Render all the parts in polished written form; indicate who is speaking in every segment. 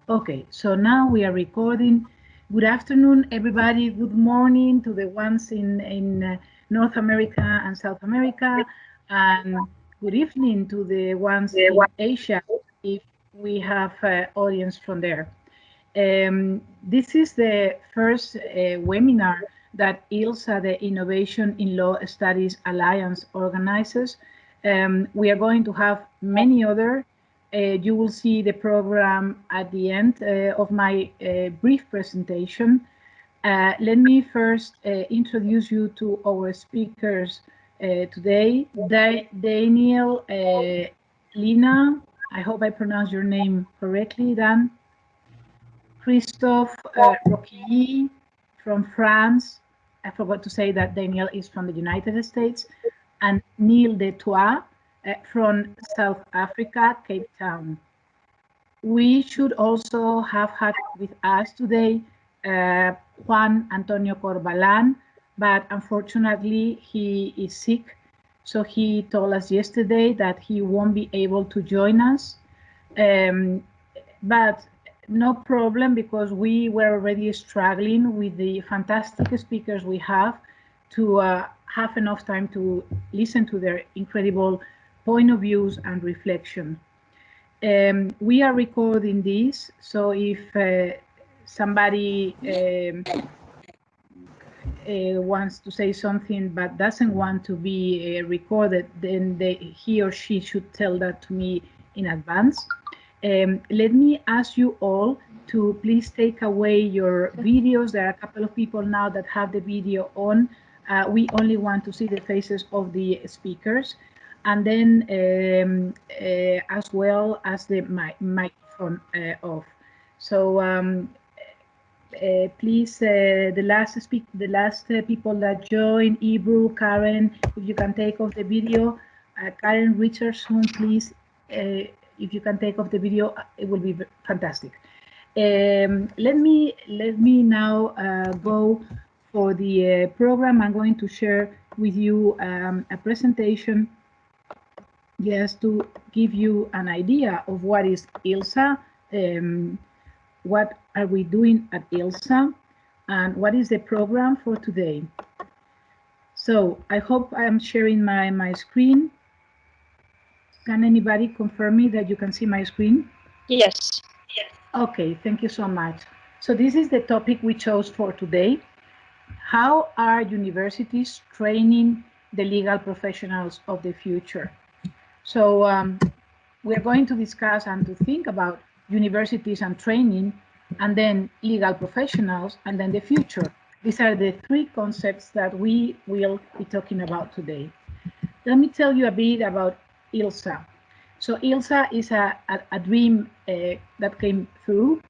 Speaker 1: Okay, so now we are recording. Good afternoon, everybody. Good morning to the ones in North America and South America, and good evening to the ones in Asia, if we have audience from there. This is the first webinar that ILSA, the Innovation in Law Studies Alliance, organizes. We are going to have many other. You will see the program at the end of my brief presentation. Let me first introduce you to our speakers today. Daniel Lina, I hope I pronounced your name correctly, Dan. Christophe Roquilly from France. I forgot to say that Daniel is from the United States. And Neil Detois from South Africa, Cape Town. We should also have had with us today Juan Antonio Corbalan, but unfortunately he is sick. So he told us yesterday that he won't be able to join us. But no problem, because we were already struggling with the fantastic speakers we have to have enough time to listen to their incredible point of views and reflection. We are recording this, so if somebody wants to say something but doesn't want to be recorded, then he or she should tell that to me in advance. Let me ask you all to please take away your videos. There are a couple of people now that have the video on. We only want to see the faces of the speakers, and then as well as the microphone off. So please, the last people that join, Ebru, Karen, if you can take off the video. Karen Richardson, please, if you can take off the video, it will be fantastic. Let me now go for the program. I'm going to share with you a presentation just to give you an idea of what is ILSA, what are we doing at ILSA, and what is the program for today. So I hope I am sharing my screen. Can anybody confirm me that you can see my screen?
Speaker 2: Yes.
Speaker 1: Okay, thank you so much. So this is the topic we chose for today. How are universities training the legal professionals of the future? So we're going to discuss and to think about universities and training, and then legal professionals, and then the future. These are the three concepts that we will be talking about today. Let me tell you a bit about ILSA. So ILSA is a dream that came through,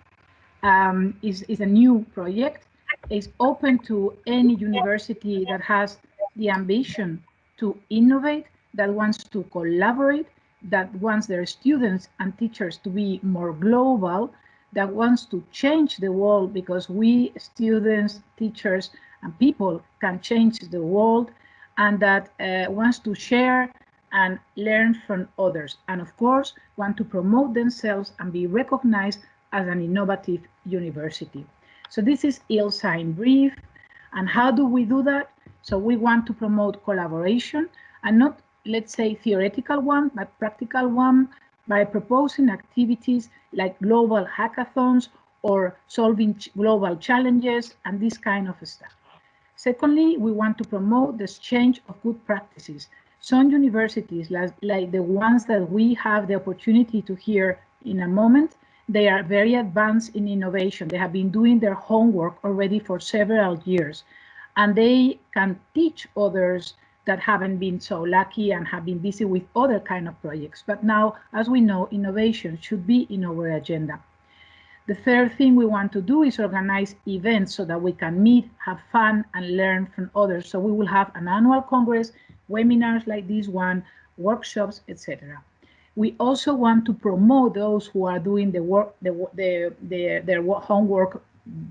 Speaker 1: is a new project. It's open to any university that has the ambition to innovate, that wants to collaborate, that wants their students and teachers to be more global, that wants to change the world, because we students, teachers, and people can change the world, and that wants to share and learn from others, and of course want to promote themselves and be recognized as an innovative university. So this is ILSA in brief. And how do we do that? So we want to promote collaboration, and not, let's say, theoretical one, but practical one, by proposing activities like global hackathons or solving global challenges and this kind of stuff. Secondly, we want to promote the exchange of good practices. Some universities, like the ones that we have the opportunity to hear in a moment, they are very advanced in innovation. They have been doing their homework already for several years, and they can teach others that haven't been so lucky and have been busy with other kind of projects. But now, as we know, innovation should be in our agenda. The third thing we want to do is organize events so that we can meet, have fun, and learn from others. So we will have an annual congress, webinars like this one, workshops, etc. We also want to promote those who are doing the work, their homework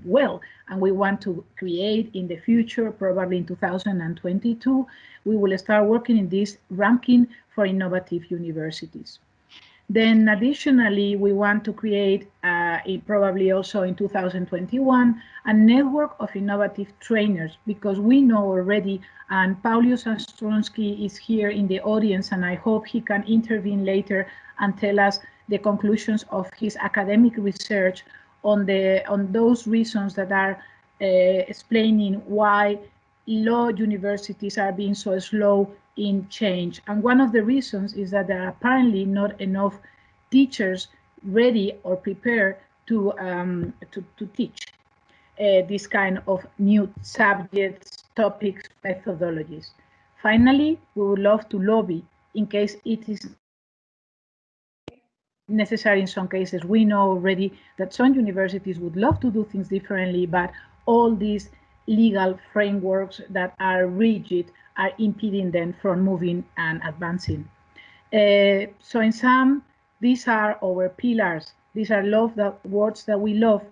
Speaker 1: well, and we want to create in the future, probably in 2022, we will start working in this ranking for innovative universities. Then additionally, we want to create, probably also in 2021, a network of innovative trainers, because we know already, and Paulius Astronsky is here in the audience, and I hope he can intervene later and tell us the conclusions of his academic research on those reasons that are explaining why law universities are being so slow in change. And one of the reasons is that there are apparently not enough teachers ready or prepared to teach this kind of new subjects, topics, methodologies. Finally, we would love to lobby in case it is necessary in some cases. We know already that some universities would love to do things differently, but all these legal frameworks that are rigid are impeding them from moving and advancing. So in sum, these are our pillars. These are words that we love: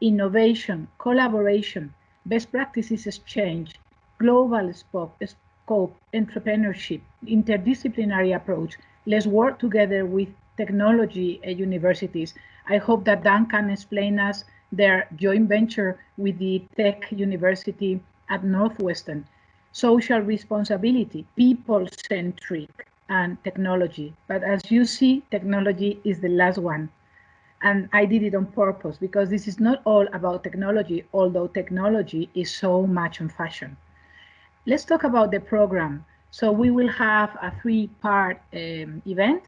Speaker 1: innovation, collaboration, best practices exchange, global scope, entrepreneurship, interdisciplinary approach. Let's work together with technology universities. I hope that Dan can explain us their joint venture with the Tech University at Northwestern. Social responsibility, people-centric, and technology. But as you see, technology is the last one. And I did it on purpose, because this is not all about technology, although technology is so much in fashion. Let's talk about the program. So we will have a three-part event.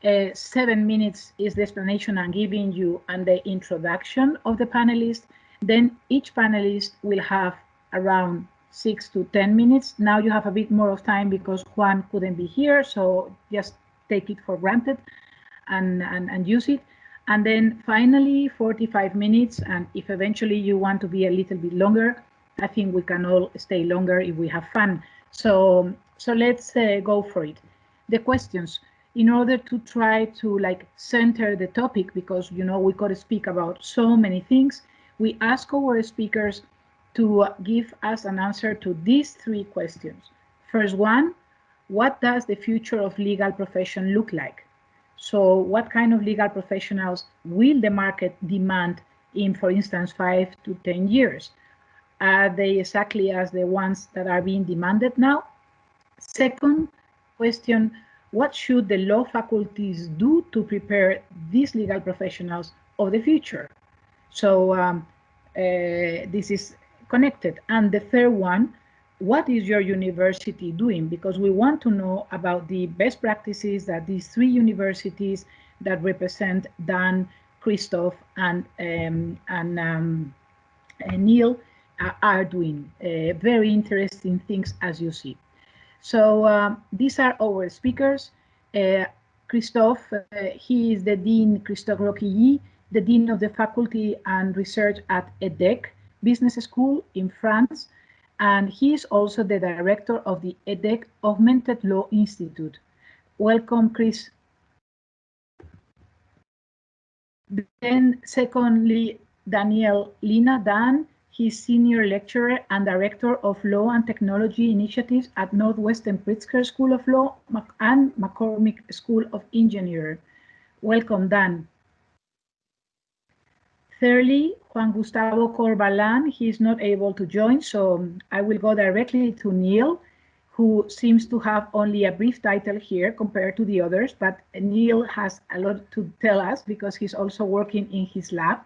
Speaker 1: 7 minutes is the explanation I'm giving you and the introduction of the panelists. Then each panelist will have around 6 to 10 minutes. Now you have a bit more of time because Juan couldn't be here, so just take it for granted and use it. And then finally 45 minutes, and if eventually you want to be a little bit longer, I think we can all stay longer if we have fun. So let's go for it. The questions, in order to try to center the topic, because we got to speak about so many things, we ask our speakers to give us an answer to these three questions. First one, what does the future of legal profession look like? So what kind of legal professionals will the market demand in, for instance, 5 to 10 years? Are they exactly as the ones that are being demanded now? Second question, what should the law faculties do to prepare these legal professionals of the future? So this is connected. And the third one, what is your university doing? Because we want to know about the best practices that these three universities that represent Dan, Christoph, and Neil are doing. Very interesting things, as you see. So these are our speakers. Christophe, he is the Dean, Christophe Roquilly, the Dean of the Faculty and Research at EDEC Business School in France. And he is also the director of the EDEC Augmented Law Institute. Welcome, Chris. Then secondly, Daniel Lina Dan. He's senior lecturer and director of law and technology initiatives at Northwestern Pritzker School of Law and McCormick School of Engineering. Welcome, Dan. Thirdly, Juan Gustavo Corbalan. He is not able to join, so I will go directly to Neil, who seems to have only a brief title here compared to the others, but Neil has a lot to tell us because he's also working in his lab.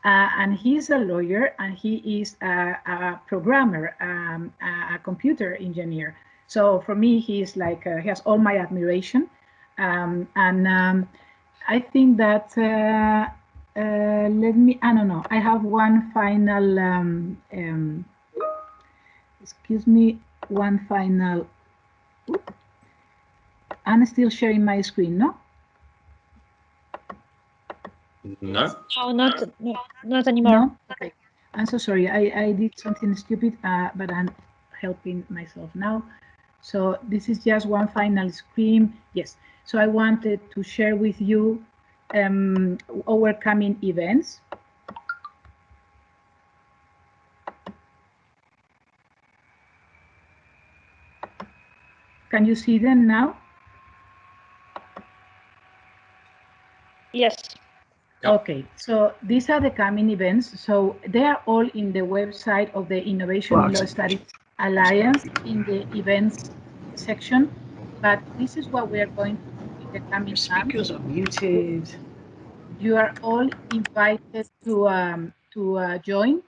Speaker 1: And he's a lawyer, and he is a programmer, a computer engineer. So for me, he's like, he has all my admiration. I think that, I don't know, I have one final, excuse me, one final, I'm still sharing my screen, no?
Speaker 2: No.
Speaker 3: No, not anymore.
Speaker 1: No? Okay. I'm so sorry. I did something stupid, but I'm helping myself now. So this is just one final screen. Yes. So I wanted to share with you our coming events. Can you see them now?
Speaker 3: Yes.
Speaker 2: Yep.
Speaker 1: Okay, so these are the coming events. So they are all in the website of the Innovation in Law Studies Alliance in the events section. But this is what we are going to do in the coming months.
Speaker 2: Speakers are muted.
Speaker 1: You are all invited to join.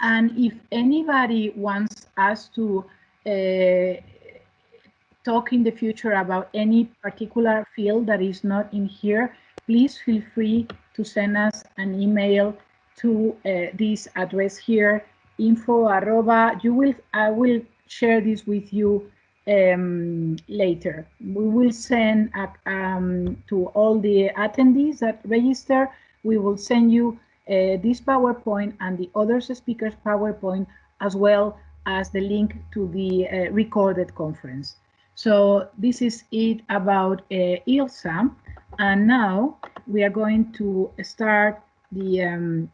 Speaker 1: And if anybody wants us to talk in the future about any particular field that is not in here, please feel free to send us an email to this address here, info@. I will share this with you later. We will send to all the attendees that register, we will send you this PowerPoint and the other speakers' PowerPoint, as well as the link to the recorded conference. So this is it about ILSA, and now we are going to start the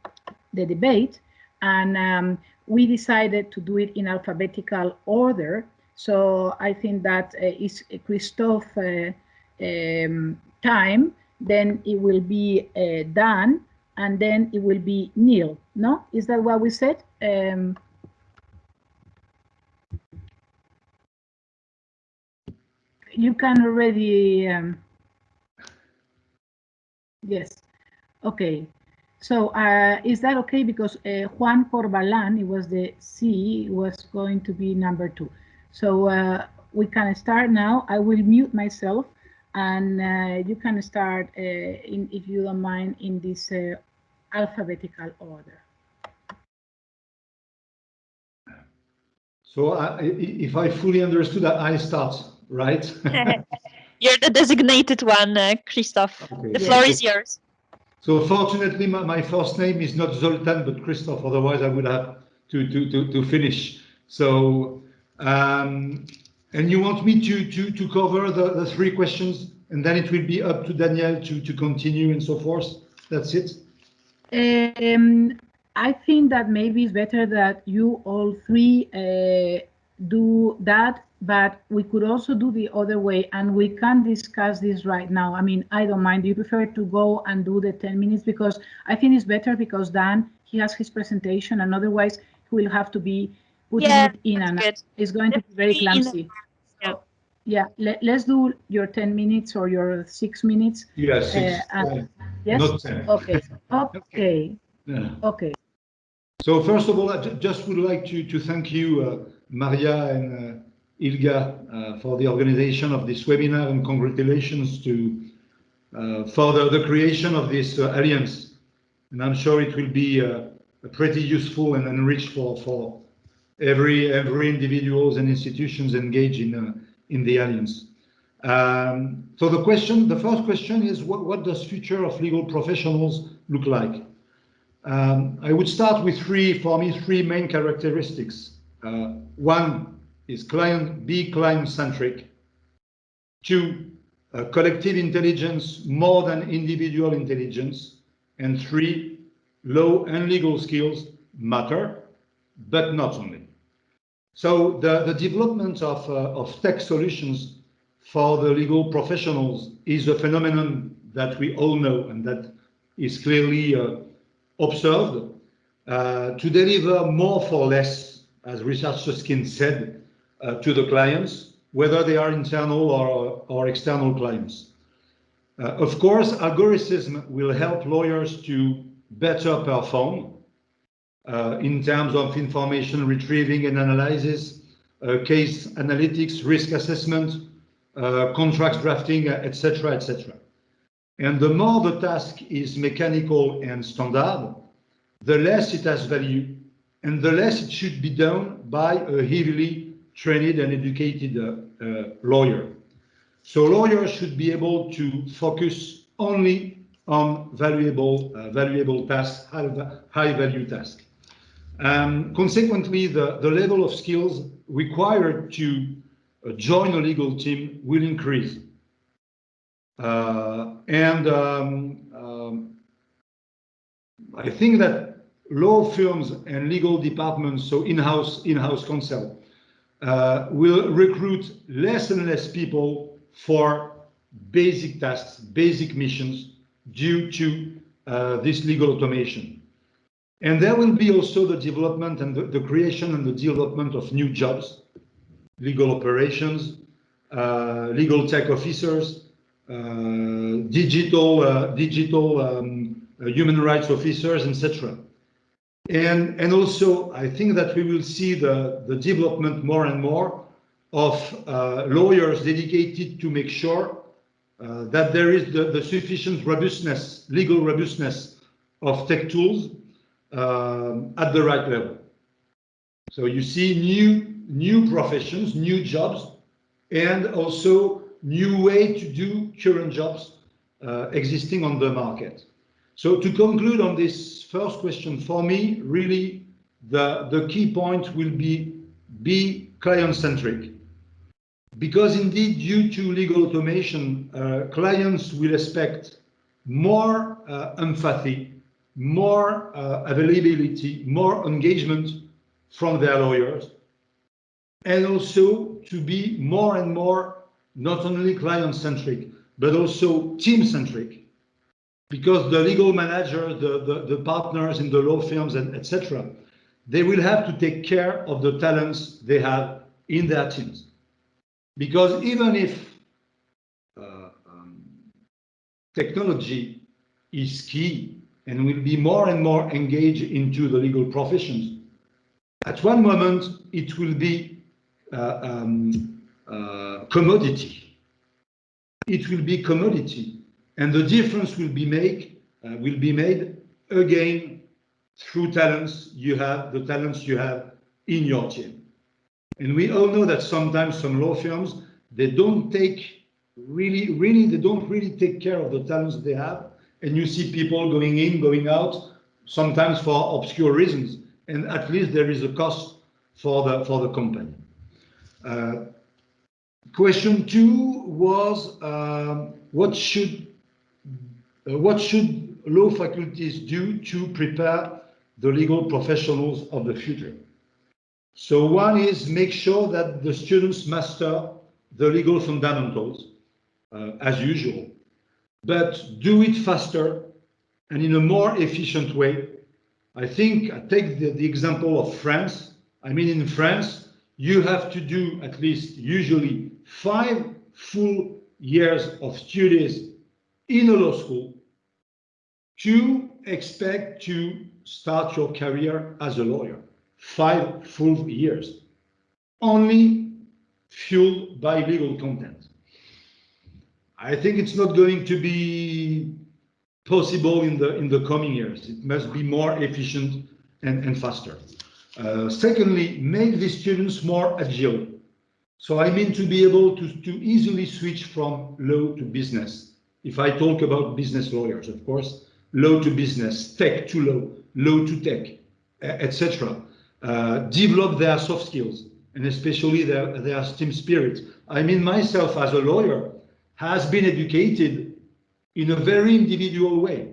Speaker 1: debate, and we decided to do it in alphabetical order. So I think that is Christophe time, then it will be Dan, and then it will be Neil. No, is that what we said? You can already, yes, okay. So is that okay? Because Juan Corbalan, it was the C, was going to be number 2. So we can start now. I will mute myself, and you can start, if you don't mind, in this alphabetical order.
Speaker 4: So if I fully understood that, I start, right?
Speaker 3: You're the designated one, Christophe.
Speaker 4: Okay.
Speaker 3: The floor is yours.
Speaker 4: So fortunately, my first name is not Zoltan, but Christophe. Otherwise, I would have to finish. So, and you want me to cover the 3 questions, and then it will be up to Danielle to continue and so forth. That's it.
Speaker 1: I think that maybe it's better that you all 3 do that, but we could also do the other way, and we can discuss this right now. I mean, I don't mind. Do you prefer to go and do the 10 minutes? Because I think it's better, because Dan, he has his presentation, and otherwise he will have to be putting it in, and it's going to be very clumsy. So, yeah, let's do your 10 minutes or your 6 minutes.
Speaker 4: Yeah, 6.
Speaker 1: Yes?
Speaker 4: Not 10.
Speaker 1: Okay. Okay.
Speaker 4: Yeah.
Speaker 1: Okay.
Speaker 4: So first of all, I just would like to thank you, Maria and Ilga, for the organization of this webinar, and congratulations for the creation of this alliance. And I'm sure it will be pretty useful and enriched for every individuals and institutions engaged in the alliance. So the first question is, what does future of legal professionals look like? I would start with 3 main characteristics. 1 is client-centric. 2, collective intelligence more than individual intelligence. And 3, law and legal skills matter, but not only. So the development of tech solutions for the legal professionals is a phenomenon that we all know, and that is clearly observed to deliver more for less, as Richard Susskind said, to the clients, whether they are internal or external clients. Of course, algorithms will help lawyers to better perform in terms of information retrieving and analysis, case analytics, risk assessment, contract drafting, etc., etc. And the more the task is mechanical and standard, the less it has value, and the less it should be done by a heavily trained and educated lawyer. So lawyers should be able to focus only on valuable tasks, high value tasks. Consequently, the level of skills required to join a legal team will increase. I think that law firms and legal departments, so in-house counsel, will recruit less and less people for basic tasks, basic missions, due to this legal automation. And there will be also the development and the creation and the development of new jobs, legal operations, legal tech officers, digital human rights officers, etc. And also, I think that we will see the development more and more of lawyers dedicated to make sure that there is the sufficient robustness, legal robustness of tech tools at the right level. So you see new professions, new jobs, and also new way to do current jobs existing on the market. So to conclude on this first question, for me, really the key point will be client-centric. Because indeed, due to legal automation, clients will expect more empathy, more availability, more engagement from their lawyers, and also to be more and more not only client-centric, but also team-centric. Because the legal manager, the partners in the law firms, etc., they will have to take care of the talents they have in their teams. Because even if technology is key and will be more and more engaged into the legal professions, at one moment it will be commodity. It will be commodity, and the difference will be made again through talents you have, the talents you have in your team. And we all know that sometimes some law firms, they don't really take care of the talents they have, and you see people going in, going out, sometimes for obscure reasons, and at least there is a cost for the company. Question 2 was what should law faculties do to prepare the legal professionals of the future? So one is make sure that the students master the legal fundamentals, as usual, but do it faster and in a more efficient way. I think I take the example of France. I mean, in France, you have to do at least usually 5 full years of studies in a law school to expect to start your career as a lawyer. 5 full years, only fueled by legal content. I think it's not going to be possible in the coming years. It must be more efficient and faster. Secondly, make the students more agile. So I mean to be able to easily switch from law to business. If I talk about business lawyers, of course, law to business, tech to law, law to tech, etc. Develop their soft skills and especially their team spirit. I mean, myself as a lawyer has been educated in a very individual way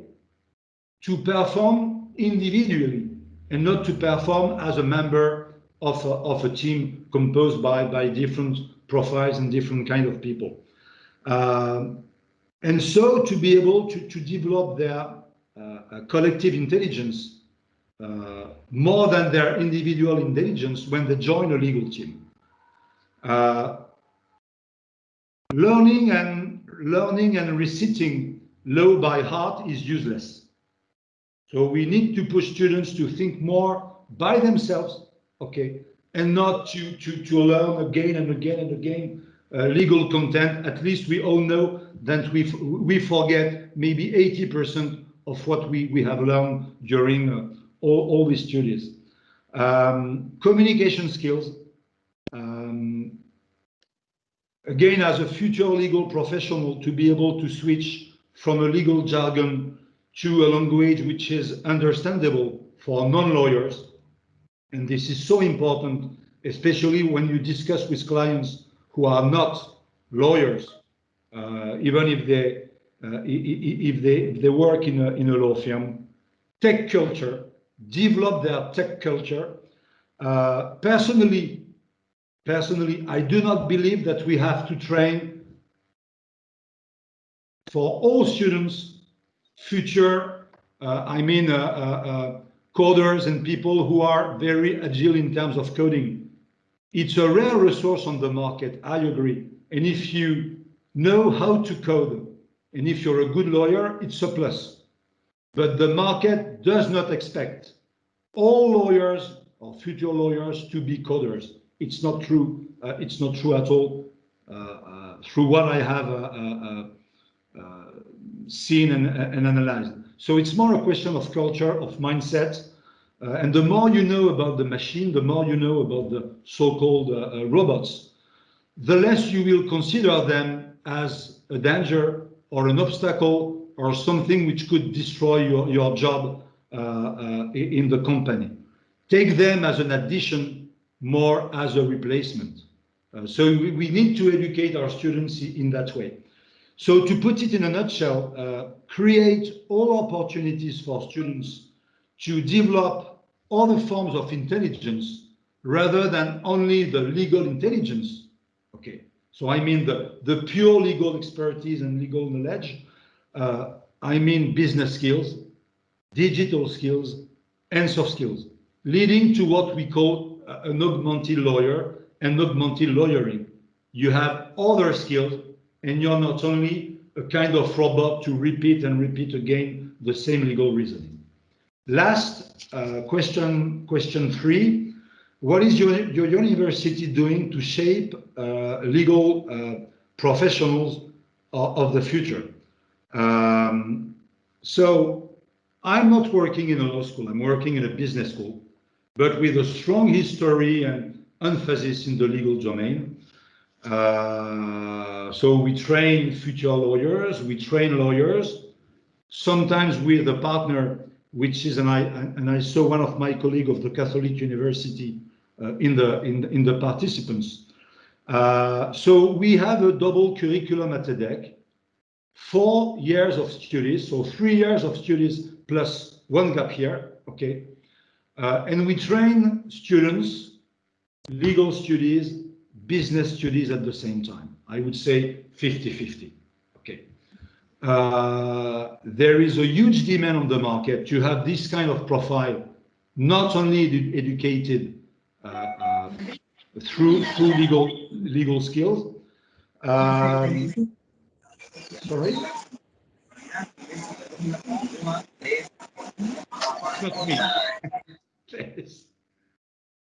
Speaker 4: to perform individually and not to perform as a member of a team composed by different profiles and different kind of people. And so to be able to develop their collective intelligence more than their individual intelligence when they join a legal team. Learning and reciting law by heart is useless. So we need to push students to think more by themselves, okay, and not to learn again and again and again legal content. At least we all know that we forget maybe 80% of what we have learned during all these studies. Communication skills. Again, as a future legal professional, to be able to switch from a legal jargon to a language which is understandable for non-lawyers. And this is so important, especially when you discuss with clients who are not lawyers, even if they work in a law firm. Tech culture, develop their tech culture. Personally, I do not believe that we have to train for all students future, coders and people who are very agile in terms of coding. It's a rare resource on the market, I agree. And if you know how to code, and if you're a good lawyer, it's a plus. But the market does not expect all lawyers or future lawyers to be coders. It's not true. It's not true at all. Through what I have seen and analyzed. So it's more a question of culture, of mindset. And the more you know about the machine, the more you know about the so-called robots, the less you will consider them as a danger or an obstacle or something which could destroy your job in the company. Take them as an addition, more as a replacement. So we need to educate our students in that way. So to put it in a nutshell, create all opportunities for students to develop other forms of intelligence rather than only the legal intelligence. Okay, so I mean the pure legal expertise and legal knowledge. I mean business skills, digital skills, and soft skills, leading to what we call an augmented lawyer and augmented lawyering. You have other skills, and you're not only a kind of robot to repeat and repeat again the same legal reasoning. Last question 3. What is your university doing to shape legal professionals of the future? So I'm not working in a law school, I'm working in a business school, but with a strong history and emphasis in the legal domain. So we train future lawyers, we train lawyers, sometimes with a partner, which is, and I saw one of my colleagues of the Catholic University in the participants. So we have a double curriculum at EDEC, 4 years of studies, so 3 years of studies plus 1 gap year, okay? And we train students, legal studies, business studies at the same time. I would say 50-50, okay? There is a huge demand on the market to have this kind of profile, not only educated through legal skills. Sorry? It's not me.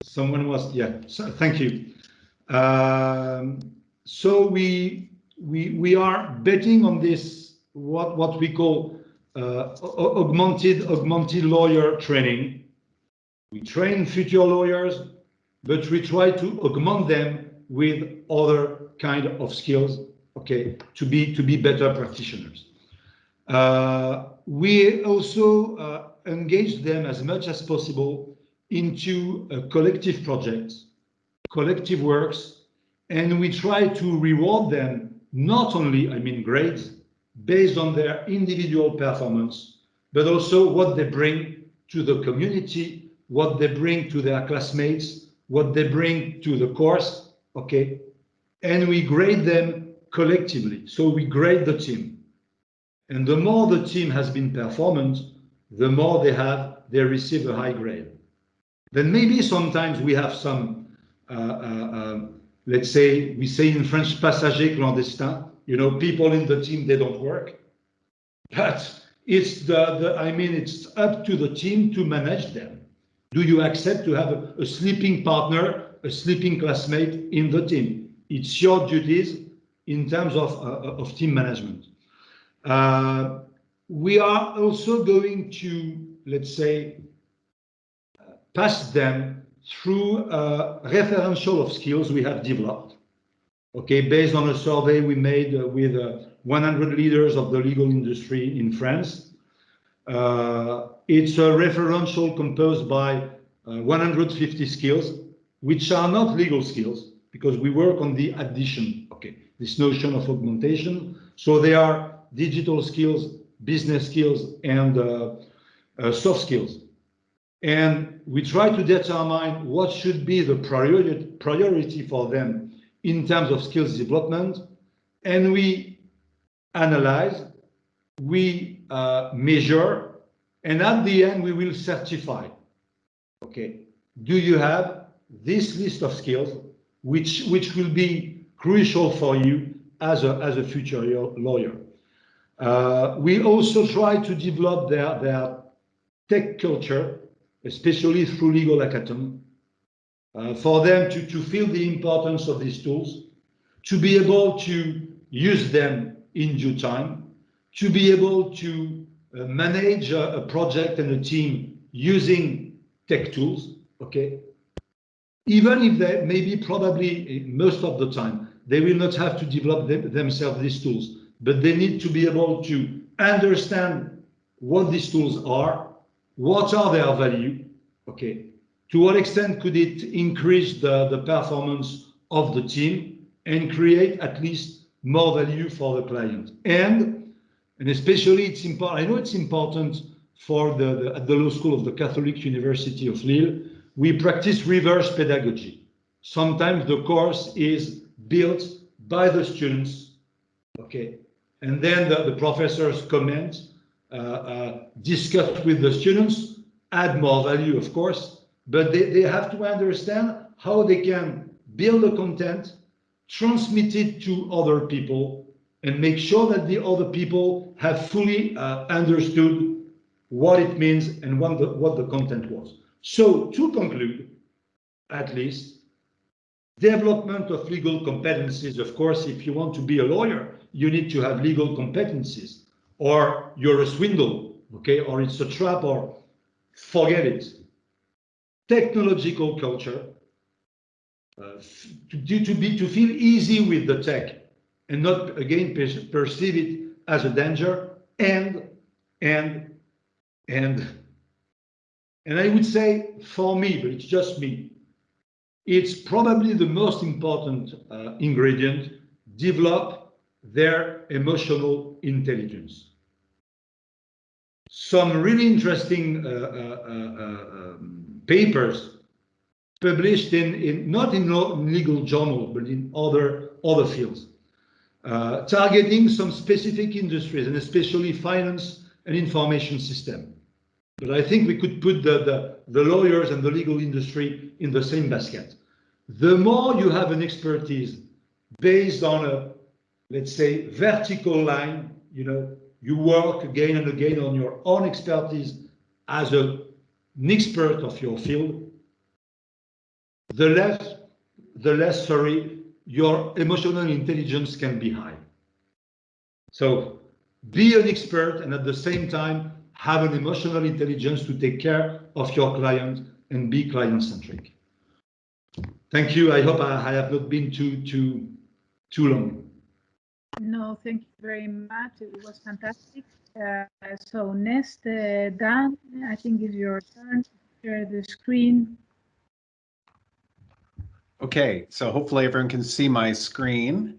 Speaker 4: Someone was, yeah, so, thank you. So we are betting on this, what we call augmented lawyer training. We train future lawyers, but we try to augment them with other kind of skills, okay, to be better practitioners. We also engage them as much as possible into collective projects, collective works, and we try to reward them not only, I mean, grades based on their individual performance, but also what they bring to the community, what they bring to their classmates, what they bring to the course, okay? And we grade them collectively. So we grade the team. And the more the team has been performant, the more they receive a high grade. Then maybe sometimes we have some, let's say, we say in French, passagers clandestins, you know, people in the team, they don't work. But it's it's up to the team to manage them. Do you accept to have a sleeping partner, a sleeping classmate in the team? It's your duties in terms of team management. We are also going to, let's say, pass them through a referential of skills we have developed, okay, based on a survey we made with 100 leaders of the legal industry in France. It's a referential composed by 150 skills, which are not legal skills, because we work on the addition, okay, this notion of augmentation. So they are digital skills, business skills, and soft skills. And we try to determine what should be the priority for them in terms of skills development. And we analyze, we measure, and at the end we will certify. Okay, do you have this list of skills which will be crucial for you as a future lawyer? We also try to develop their tech culture, especially through legal hackathon, for them to feel the importance of these tools, to be able to use them in due time, to be able to manage a project and a team using tech tools, okay? Even if they maybe probably most of the time, they will not have to develop themselves these tools, but they need to be able to understand what these tools are, what are their value, okay? To what extent could it increase the performance of the team and create at least more value for the client? And especially it's important, I know it's important for at the law school of the Catholic University of Lille, we practice reverse pedagogy. Sometimes the course is built by the students, okay, and then the professors comment, discuss with the students, add more value, of course, but they have to understand how they can build the content, transmit it to other people, and make sure that the other people have fully understood what it means and what the content was. So to conclude, at least, development of legal competencies, of course, if you want to be a lawyer, you need to have legal competencies, or you're a swindle, okay, or it's a trap, or forget it. Technological culture, to feel easy with the tech and not again perceive it as a danger, and I would say, for me, but it's just me, it's probably the most important ingredient, develop their emotional intelligence. Some really interesting papers published not in legal journals, but in other fields, targeting some specific industries, and especially finance and information system. But I think we could put the lawyers and the legal industry in the same basket. The more you have an expertise based on a, let's say, vertical line, you work again and again on your own expertise as an expert of your field, the less, your emotional intelligence can be high. So be an expert and at the same time have an emotional intelligence to take care of your client and be client-centric. Thank you. I hope I have not been too long.
Speaker 1: No, thank you very much. It was fantastic. So next, Dan, I think it's your turn to share the screen.
Speaker 5: Okay, so hopefully everyone can see my screen.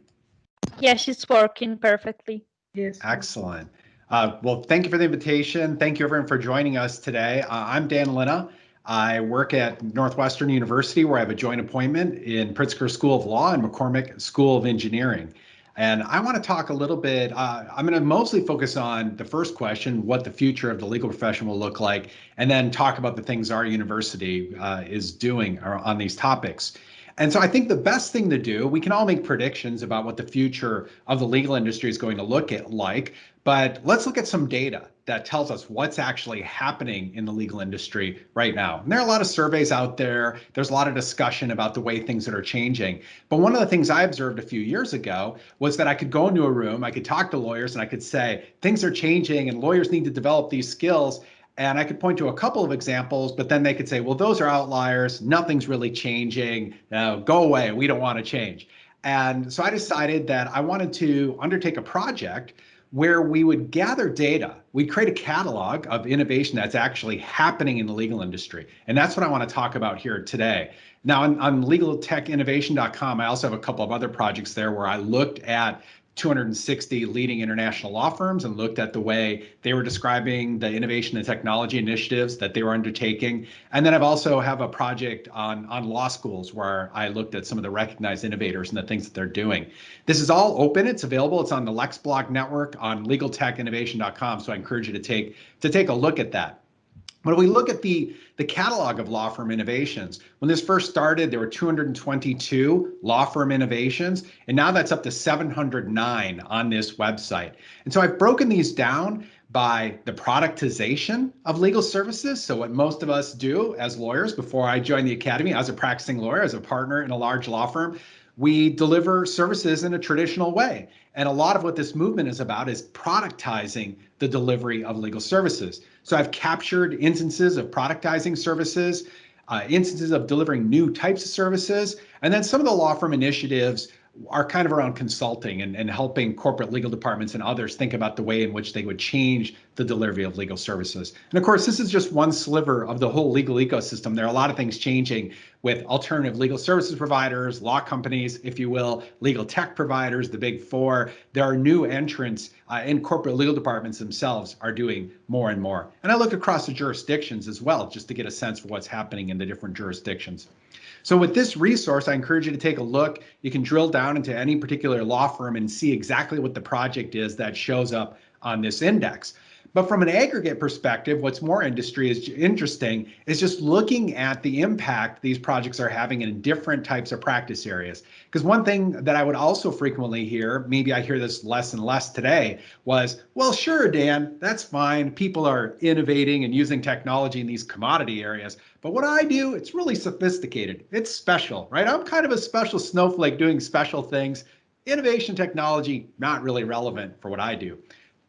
Speaker 3: Yes, it's working perfectly.
Speaker 1: Yes.
Speaker 5: Excellent. Well, thank you for the invitation. Thank you everyone for joining us today. I'm Dan Linna. I work at Northwestern University, where I have a joint appointment in Pritzker School of Law and McCormick School of Engineering. And I want to talk a little bit, I'm going to mostly focus on the first question, what the future of the legal profession will look like, and then talk about the things our university is doing on these topics. And so I think the best thing to do, we can all make predictions about what the future of the legal industry is going to look like, but let's look at some data that tells us what's actually happening in the legal industry right now. And there are a lot of surveys out there. There's a lot of discussion about the way things that are changing. But one of the things I observed a few years ago was that I could go into a room, I could talk to lawyers, and I could say, things are changing and lawyers need to develop these skills. And I could point to a couple of examples, but then they could say, well, those are outliers. Nothing's really changing. Go away. We don't want to change. And so I decided that I wanted to undertake a project where we would gather data. We'd create a catalog of innovation that's actually happening in the legal industry. And that's what I want to talk about here today. Now on legaltechinnovation.com, I also have a couple of other projects there where I looked at 260 leading international law firms and looked at the way they were describing the innovation and technology initiatives that they were undertaking. And then I've also have a project on law schools where I looked at some of the recognized innovators and the things that they're doing. This is all open. It's available. It's on the LexBlog network on legaltechinnovation.com. So I encourage you to take a look at that. When we look at the catalog of law firm innovations, when this first started, there were 222 law firm innovations, and now that's up to 709 on this website. And so I've broken these down by the productization of legal services. So what most of us do as lawyers, before I joined the academy, as a practicing lawyer, as a partner in a large law firm, we deliver services in a traditional way. And a lot of what this movement is about is productizing the delivery of legal services. So I've captured instances of productizing services, instances of delivering new types of services, and then some of the law firm initiatives are kind of around consulting and helping corporate legal departments and others think about the way in which they would change the delivery of legal services. And of course, this is just one sliver of the whole legal ecosystem. There are a lot of things changing with alternative legal services providers, law companies, if you will, legal tech providers, the big four. There are new entrants in corporate legal departments themselves are doing more and more. And I look across the jurisdictions as well, just to get a sense for what's happening in the different jurisdictions. So with this resource, I encourage you to take a look. You can drill down into any particular law firm and see exactly what the project is that shows up on this index. But from an aggregate perspective, what's more interesting is just looking at the impact these projects are having in different types of practice areas. Because one thing that I would also frequently hear, maybe I hear this less and less today, was, well, sure, Dan, that's fine. People are innovating and using technology in these commodity areas. But what I do, it's really sophisticated. It's special, right? I'm kind of a special snowflake doing special things. Innovation technology, not really relevant for what I do.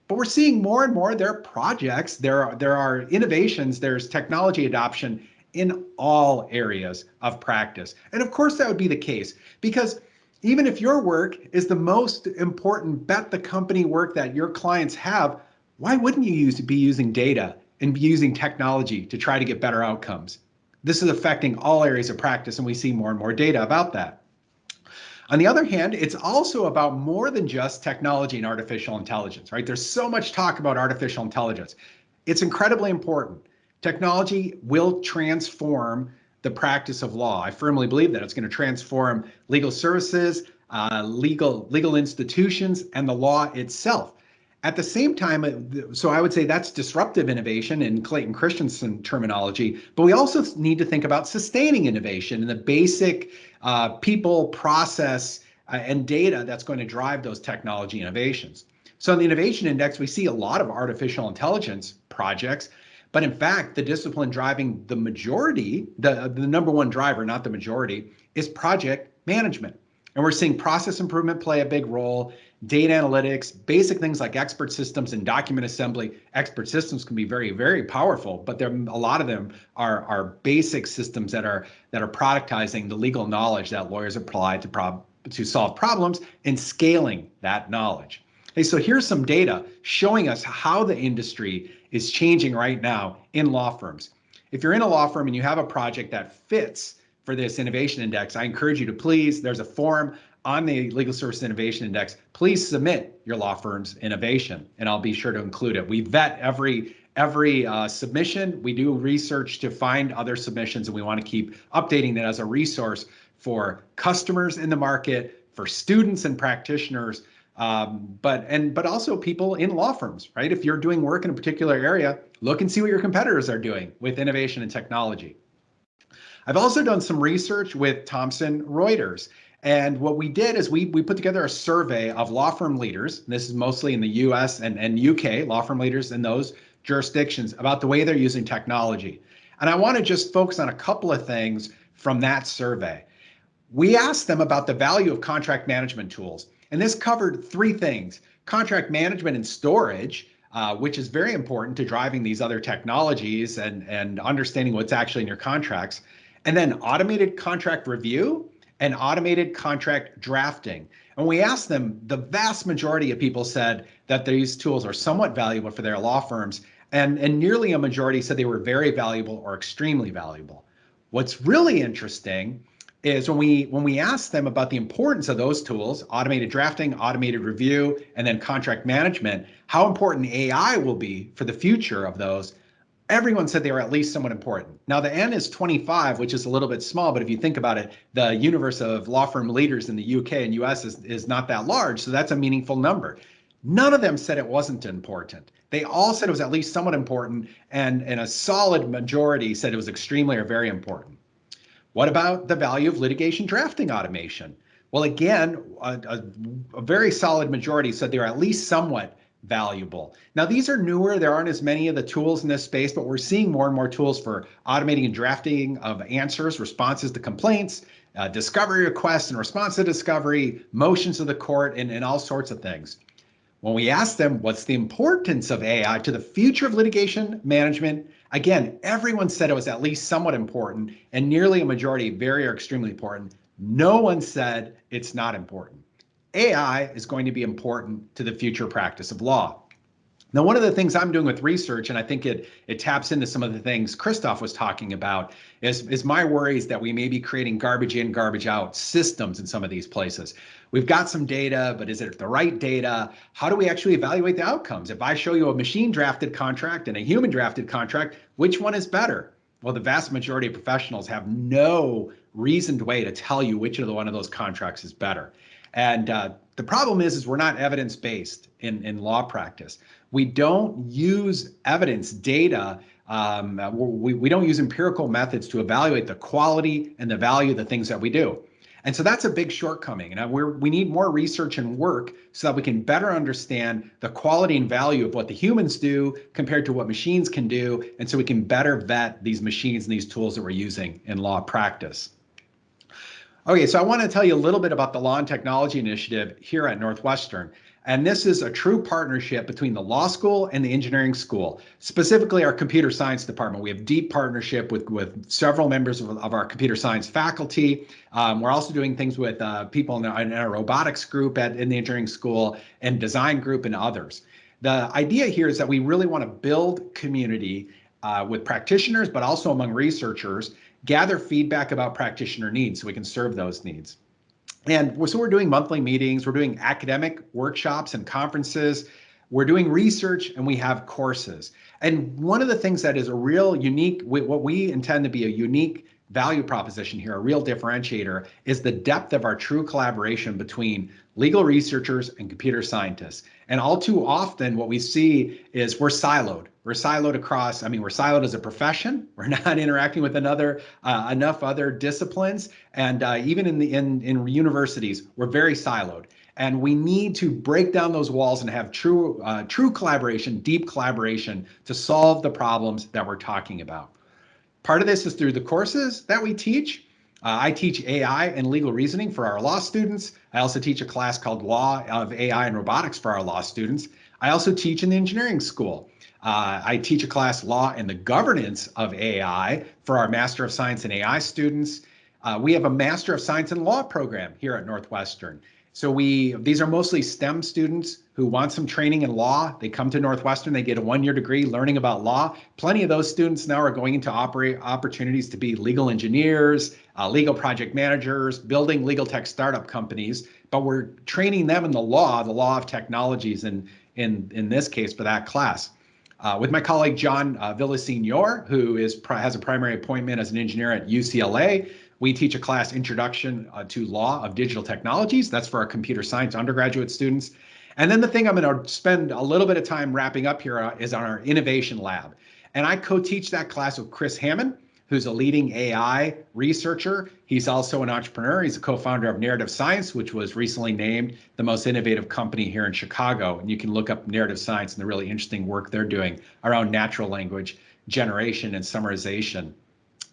Speaker 5: But we're seeing more and more there are projects, there are innovations, there's technology adoption in all areas of practice. And of course that would be the case, because even if your work is the most important bet the company work that your clients have, why wouldn't you be using data and be using technology to try to get better outcomes? This is affecting all areas of practice, and we see more and more data about that. On the other hand, it's also about more than just technology and artificial intelligence, right? There's so much talk about artificial intelligence. It's incredibly important. Technology will transform the practice of law. I firmly believe that it's going to transform legal services, legal institutions, and the law itself. At the same time, so I would say that's disruptive innovation in Clayton Christensen terminology, but we also need to think about sustaining innovation and the basic people, process, and data that's going to drive those technology innovations. So in the Innovation Index, we see a lot of artificial intelligence projects, but in fact, the discipline driving the majority, the number one driver, not the majority, is project management. And we're seeing process improvement play a big role, data analytics, basic things like expert systems and document assembly. Expert systems can be very, very powerful, but a lot of them are basic systems that are productizing the legal knowledge that lawyers apply to solve problems and scaling that knowledge. Hey, so here's some data showing us how the industry is changing right now in law firms. If you're in a law firm and you have a project that fits for this innovation index, I encourage you to please, there's a form on the Legal Services Innovation Index, please submit your law firm's innovation, and I'll be sure to include it. We vet every submission. We do research to find other submissions, and we want to keep updating that as a resource for customers in the market, for students and practitioners, but also people in law firms, right? If you're doing work in a particular area, look and see what your competitors are doing with innovation and technology. I've also done some research with Thomson Reuters. And what we did is we put together a survey of law firm leaders. This is mostly in the US and UK, law firm leaders in those jurisdictions, about the way they're using technology. And I want to just focus on a couple of things from that survey. We asked them about the value of contract management tools. And this covered three things: contract management and storage, which is very important to driving these other technologies and understanding what's actually in your contracts. And then automated contract review and automated contract drafting. And we asked them, the vast majority of people said that these tools are somewhat valuable for their law firms, and nearly a majority said they were very valuable or extremely valuable. What's really interesting is when we ask them about the importance of those tools, automated drafting, automated review, and then contract management, how important AI will be for the future of those, everyone said they were at least somewhat important. Now the N is 25, which is a little bit small, but if you think about it, the universe of law firm leaders in the UK and US is not that large, so that's a meaningful number. None of them said it wasn't important. They all said it was at least somewhat important, and a solid majority said it was extremely or very important. What about the value of litigation drafting automation? Well, again, a very solid majority said they were at least somewhat valuable. Now, these are newer. There aren't as many of the tools in this space, but we're seeing more and more tools for automating and drafting of answers, responses to complaints, discovery requests and response to discovery, motions to the court, and all sorts of things. When we asked them what's the importance of AI to the future of litigation management, again, everyone said it was at least somewhat important, and nearly a majority very or extremely important. No one said it's not important. AI is going to be important to the future practice of law. Now, one of the things I'm doing with research, and I think it taps into some of the things Christoph was talking about, is my worries that we may be creating garbage in, garbage out systems in some of these places. We've got some data, but is it the right data? How do we actually evaluate the outcomes? If I show you a machine drafted contract and a human drafted contract, which one is better? Well, the vast majority of professionals have no reasoned way to tell you which of one of those contracts is better. And the problem is we're not evidence-based in law practice. We don't use evidence data. We don't use empirical methods to evaluate the quality and the value of the things that we do. And so that's a big shortcoming. And we need more research and work so that we can better understand the quality and value of what the humans do compared to what machines can do. And so we can better vet these machines and these tools that we're using in law practice. Okay, so I want to tell you a little bit about the Law and Technology Initiative here at Northwestern. And this is a true partnership between the law school and the engineering school, specifically our computer science department. We have deep partnership with several members of our computer science faculty. We're also doing things with people in our robotics group in the engineering school and design group and others. The idea here is that we really want to build community with practitioners, but also among researchers, gather feedback about practitioner needs so we can serve those needs. And so we're doing monthly meetings, we're doing academic workshops and conferences, we're doing research, and we have courses. And one of the things that is a real unique, what we intend to be a unique value proposition here, a real differentiator, is the depth of our true collaboration between legal researchers and computer scientists. And all too often what we see is we're siloed. We're siloed across, we're siloed as a profession. We're not interacting with enough other disciplines. And even in universities, we're very siloed. And we need to break down those walls and have true collaboration, deep collaboration to solve the problems that we're talking about. Part of this is through the courses that we teach. I teach AI and legal reasoning for our law students. I also teach a class called Law of AI and Robotics for our law students. I also teach in the engineering school. I teach a class, Law and the Governance of AI, for our Master of Science in AI students. We have a Master of Science in Law program here at Northwestern. So these are mostly STEM students who want some training in law. They come to Northwestern, they get a one-year degree learning about law. Plenty of those students now are going into opportunities to be legal engineers, legal project managers, building legal tech startup companies. But we're training them in the law of technologies in this case for that class. With my colleague John Villasenor, who has a primary appointment as an engineer at UCLA, we teach a class, Introduction to Law of Digital Technologies. That's for our computer science undergraduate students. And then the thing I'm going to spend a little bit of time wrapping up here is on our innovation lab. And I co-teach that class with Chris Hammond, who's a leading AI researcher. He's also an entrepreneur. He's a co-founder of Narrative Science, which was recently named the most innovative company here in Chicago. And you can look up Narrative Science and the really interesting work they're doing around natural language generation and summarization.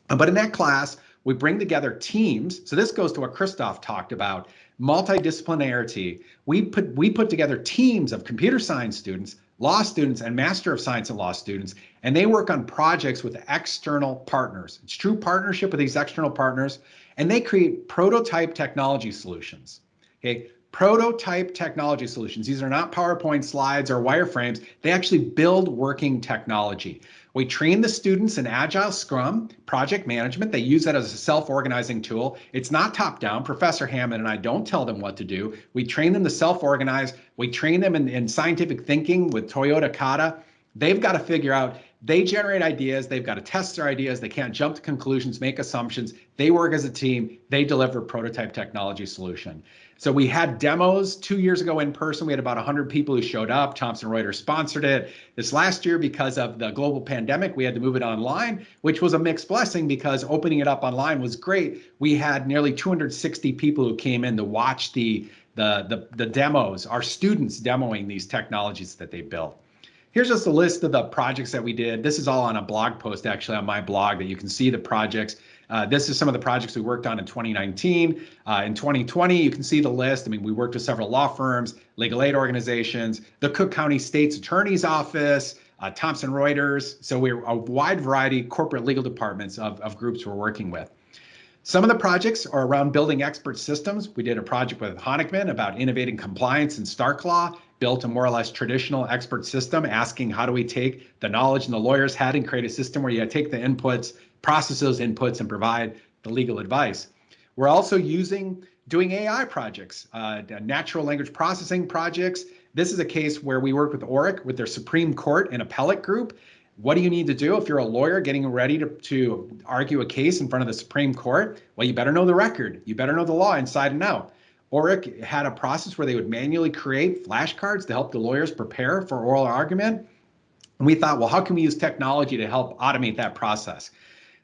Speaker 5: But in that class, we bring together teams. So this goes to what Christoph talked about, multidisciplinarity. We put together teams of computer science students, law students, and Master of Science in Law students, and they work on projects with external partners. It's true partnership with these external partners, and they create prototype technology solutions. Okay, prototype technology solutions. These are not PowerPoint slides or wireframes. They actually build working technology. We train the students in Agile, Scrum, project management. They use that as a self-organizing tool. It's not top-down. Professor Hammond and I don't tell them what to do. We train them to self-organize. We train them in scientific thinking with Toyota Kata. They've got to figure out, they generate ideas, they've got to test their ideas, they can't jump to conclusions, make assumptions. They work as a team, they deliver a prototype technology solution. So we had demos 2 years ago in person. We had about 100 people who showed up. Thomson Reuters sponsored it. This last year, because of the global pandemic, we had to move it online, which was a mixed blessing because opening it up online was great. We had nearly 260 people who came in to watch the demos, our students demoing these technologies that they built. Here's just a list of the projects that we did. This is all on a blog post, actually, on my blog, that you can see the projects. This is some of the projects we worked on in 2019. In 2020, you can see the list. I mean, we worked with several law firms, legal aid organizations, the Cook County State's Attorney's Office, Thomson Reuters. So we're a wide variety of corporate legal departments of groups we're working with. Some of the projects are around building expert systems. We did a project with Honickman about innovating compliance in Stark Law, built a more or less traditional expert system, asking how do we take the knowledge and the lawyers had and create a system where you take the inputs, process those inputs, and provide the legal advice. We're also doing AI projects, natural language processing projects. This is a case where we work with ORIC, with their Supreme Court and appellate group. What do you need to do if you're a lawyer getting ready to argue a case in front of the Supreme Court? Well, you better know the record. You better know the law inside and out. ORIC had a process where they would manually create flashcards to help the lawyers prepare for oral argument. And we thought, well, how can we use technology to help automate that process?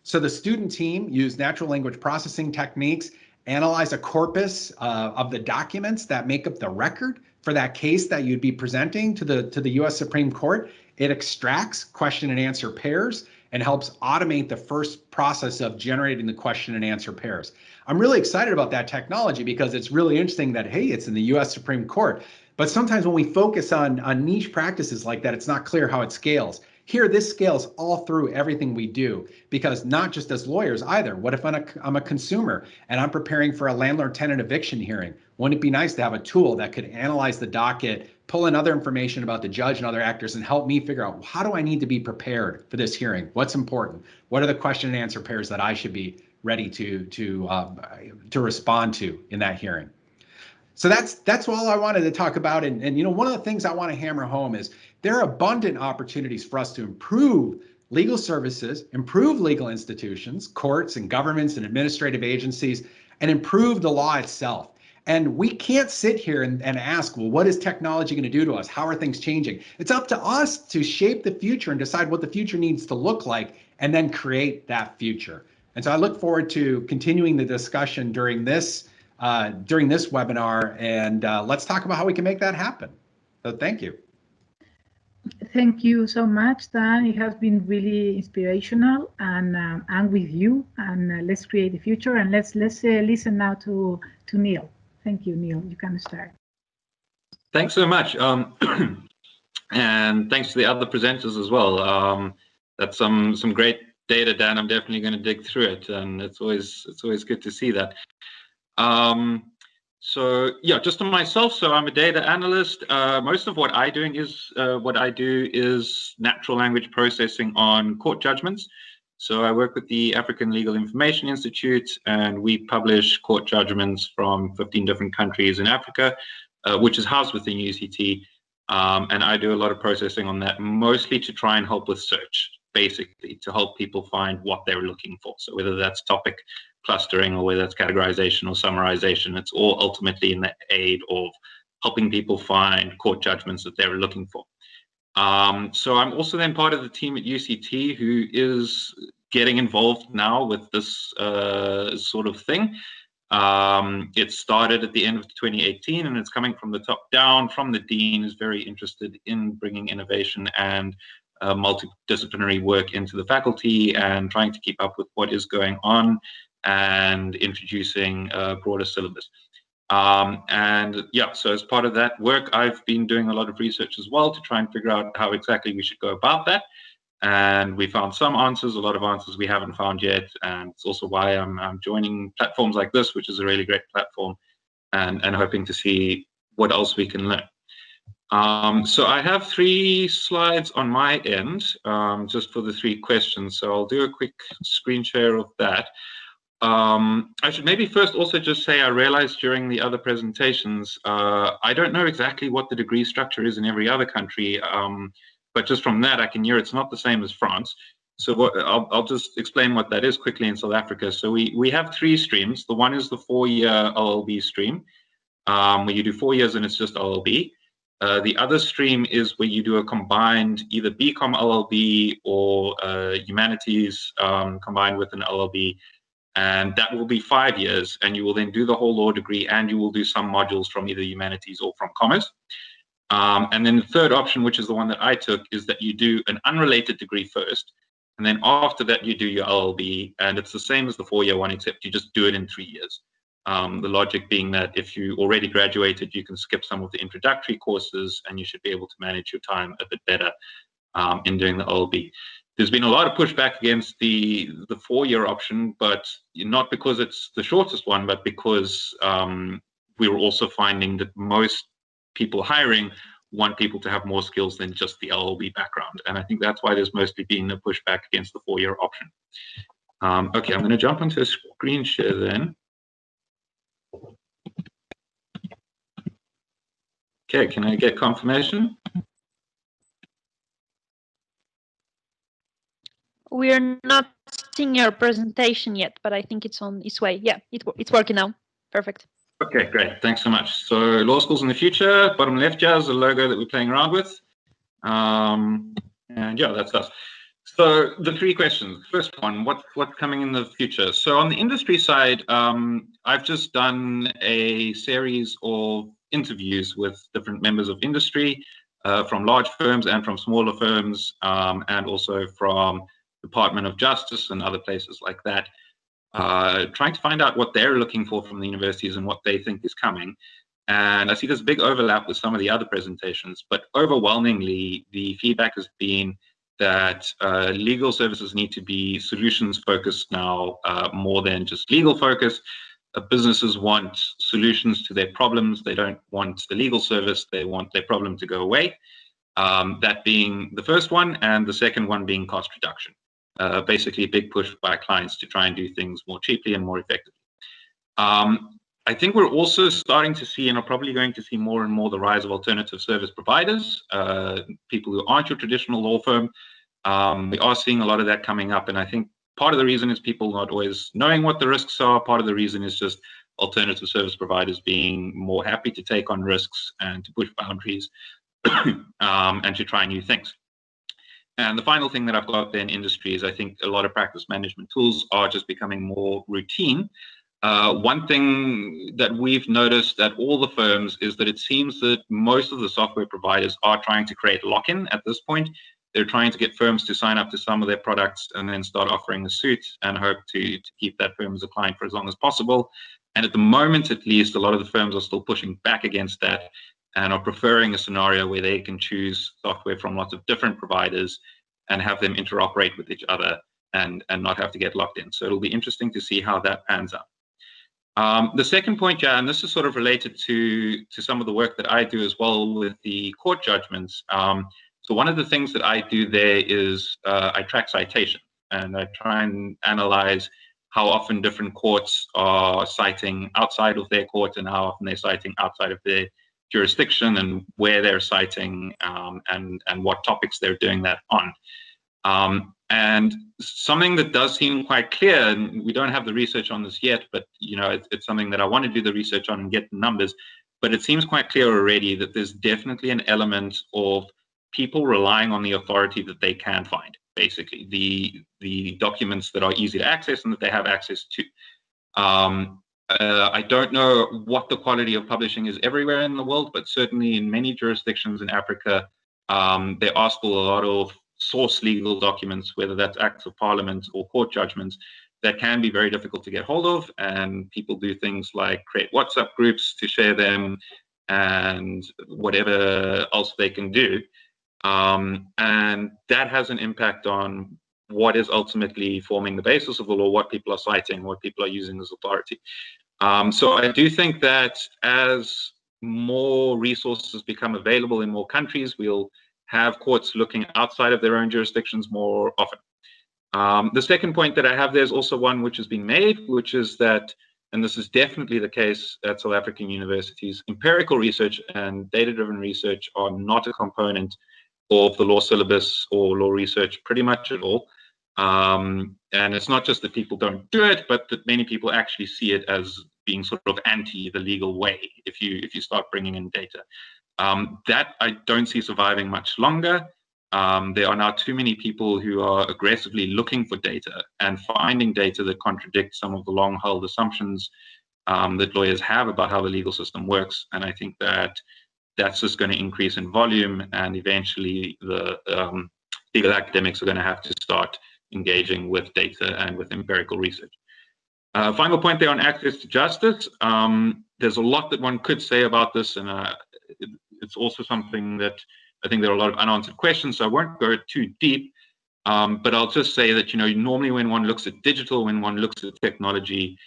Speaker 5: So the student team used natural language processing techniques, analyze a corpus of the documents that make up the record for that case that you'd be presenting to the U.S. Supreme Court. It extracts question and answer pairs and helps automate the first process of generating the question and answer pairs. I'm really excited about that technology because it's really interesting that, hey, it's in the U.S. Supreme Court. But sometimes when we focus on niche practices like that, it's not clear how it scales. Here, this scales all through everything we do, because not just as lawyers either. What if I'm a consumer and I'm preparing for a landlord-tenant eviction hearing? Wouldn't it be nice to have a tool that could analyze the docket, pull in other information about the judge and other actors, and help me figure out, how do I need to be prepared for this hearing? What's important? What are the question and answer pairs that I should be ready to respond to in that hearing? So that's all I wanted to talk about. And you know, one of the things I want to hammer home is there are abundant opportunities for us to improve legal services, improve legal institutions, courts and governments and administrative agencies, and improve the law itself. And we can't sit here and ask, well, what is technology going to do to us? How are things changing? It's up to us to shape the future and decide what the future needs to look like, and then create that future. And so I look forward to continuing the discussion during this webinar, and let's talk about how we can make that happen. So thank you.
Speaker 1: Thank you so much, Dan. It has been really inspirational, and I'm with you. And let's create the future. And let's listen now to Neil. Thank you, Neil. You can start.
Speaker 6: Thanks so much, and thanks to the other presenters as well. That's some great data, Dan. I'm definitely going to dig through it, and it's always good to see that. So yeah, just on myself. So I'm a data analyst. Most of what I do is natural language processing on court judgments. So I work with the African Legal Information Institute, and we publish court judgments from 15 different countries in Africa, which is housed within UCT. And I do a lot of processing on that, mostly to try and help with search, basically to help people find what they're looking for. So whether that's topic clustering or whether that's categorization or summarization, it's all ultimately in the aid of helping people find court judgments that they're looking for. So I'm also then part of the team at UCT who is getting involved now with this sort of thing. It started at the end of 2018, and it's coming from the top down. From the dean, is very interested in bringing innovation and multidisciplinary work into the faculty and trying to keep up with what is going on and introducing a broader syllabus. And yeah, so as part of that work, I've been doing a lot of research as well to try and figure out how exactly we should go about that. And we found some answers, a lot of answers we haven't found yet. And it's also why I'm joining platforms like this, which is a really great platform, and hoping to see what else we can learn. So I have 3 slides on my end, just for the 3 questions. So I'll do a quick screen share of that. I should maybe first also just say I realized during the other presentations, I don't know exactly what the degree structure is in every other country, but just from that I can hear it's not the same as France. So I'll just explain what that is quickly in South Africa. So we have 3 streams. The one is the 4-year LLB stream, where you do 4 years and it's just LLB. The other stream is where you do a combined either BCom LLB or humanities combined with an LLB. And that will be 5 years, and you will then do the whole law degree, and you will do some modules from either humanities or from commerce. And then the third option, which is the one that I took, is that you do an unrelated degree first, and then after that you do your LLB, and it's the same as the 4-year one, except you just do it in 3 years. The logic being that if you already graduated, you can skip some of the introductory courses, and you should be able to manage your time a bit better in doing the LLB. There's been a lot of pushback against the 4-year option, but not because it's the shortest one, but because we were also finding that most people hiring want people to have more skills than just the LLB background. And I think that's why there's mostly been a pushback against the 4-year option. Okay, I'm going to jump into a screen share then. Okay, can I get confirmation?
Speaker 3: We're not seeing your presentation yet, but I think it's on its way. Yeah, it's working now. Perfect.
Speaker 6: Okay, great. Thanks so much. So law schools in the future, bottom left here is the logo that we're playing around with. And yeah, that's us. So the 3 questions. First one, what's coming in the future? So on the industry side, I've just done a series of interviews with different members of industry from large firms and from smaller firms, and also from Department of Justice and other places like that, trying to find out what they're looking for from the universities and what they think is coming. And I see there's a big overlap with some of the other presentations, but overwhelmingly the feedback has been that legal services need to be solutions focused now, more than just legal focused. Businesses want solutions to their problems. They don't want the legal service. They want their problem to go away. That being the first one, and the second one being cost reduction. Basically a big push by clients to try and do things more cheaply and more effectively. I think we're also starting to see, and are probably going to see more and more, the rise of alternative service providers, people who aren't your traditional law firm. We are seeing a lot of that coming up, and I think part of the reason is people not always knowing what the risks are. Part of the reason is just alternative service providers being more happy to take on risks and to push boundaries and to try new things. And the final thing that I've got there in industry is I think a lot of practice management tools are just becoming more routine. One thing that we've noticed at all the firms is that it seems that most of the software providers are trying to create lock-in at this point. They're trying to get firms to sign up to some of their products and then start offering a suite and hope to keep that firm as a client for as long as possible. And at the moment, at least, a lot of the firms are still pushing back against that and are preferring a scenario where they can choose software from lots of different providers and have them interoperate with each other and not have to get locked in. So it'll be interesting to see how that pans out. The second point, yeah, and this is sort of related to some of the work that I do as well with the court judgments. So one of the things that I do there is I track citation, and I try and analyze how often different courts are citing outside of their court and how often they're citing outside of their jurisdiction and where they're citing and what topics they're doing that on. And something that does seem quite clear, and we don't have the research on this yet, but you know, it's something that I want to do the research on and get the numbers, but it seems quite clear already that there's definitely an element of people relying on the authority that they can find, basically the documents that are easy to access and that they have access to. I don't know what the quality of publishing is everywhere in the world, but certainly in many jurisdictions in Africa, there are still a lot of source legal documents, whether that's acts of parliament or court judgments, that can be very difficult to get hold of. And people do things like create WhatsApp groups to share them and whatever else they can do. And that has an impact on what is ultimately forming the basis of the law, what people are citing, what people are using as authority. So I do think that as more resources become available in more countries, we'll have courts looking outside of their own jurisdictions more often. The second point that I have there is also one which has been made, which is that, and this is definitely the case at South African universities, empirical research and data-driven research are not a component of the law syllabus or law research pretty much at all. And it's not just that people don't do it, but that many people actually see it as being sort of anti the legal way if you start bringing in data. That I don't see surviving much longer. There are now too many people who are aggressively looking for data and finding data that contradicts some of the long-held assumptions that lawyers have about how the legal system works. And I think that that's just going to increase in volume, and eventually the legal academics are going to have to start engaging with data and with empirical research. Final point there on access to justice. There's a lot that one could say about this, and it's also something that I think there are a lot of unanswered questions, so I won't go too deep, but I'll just say that, normally when one looks at digital, when one looks at technology,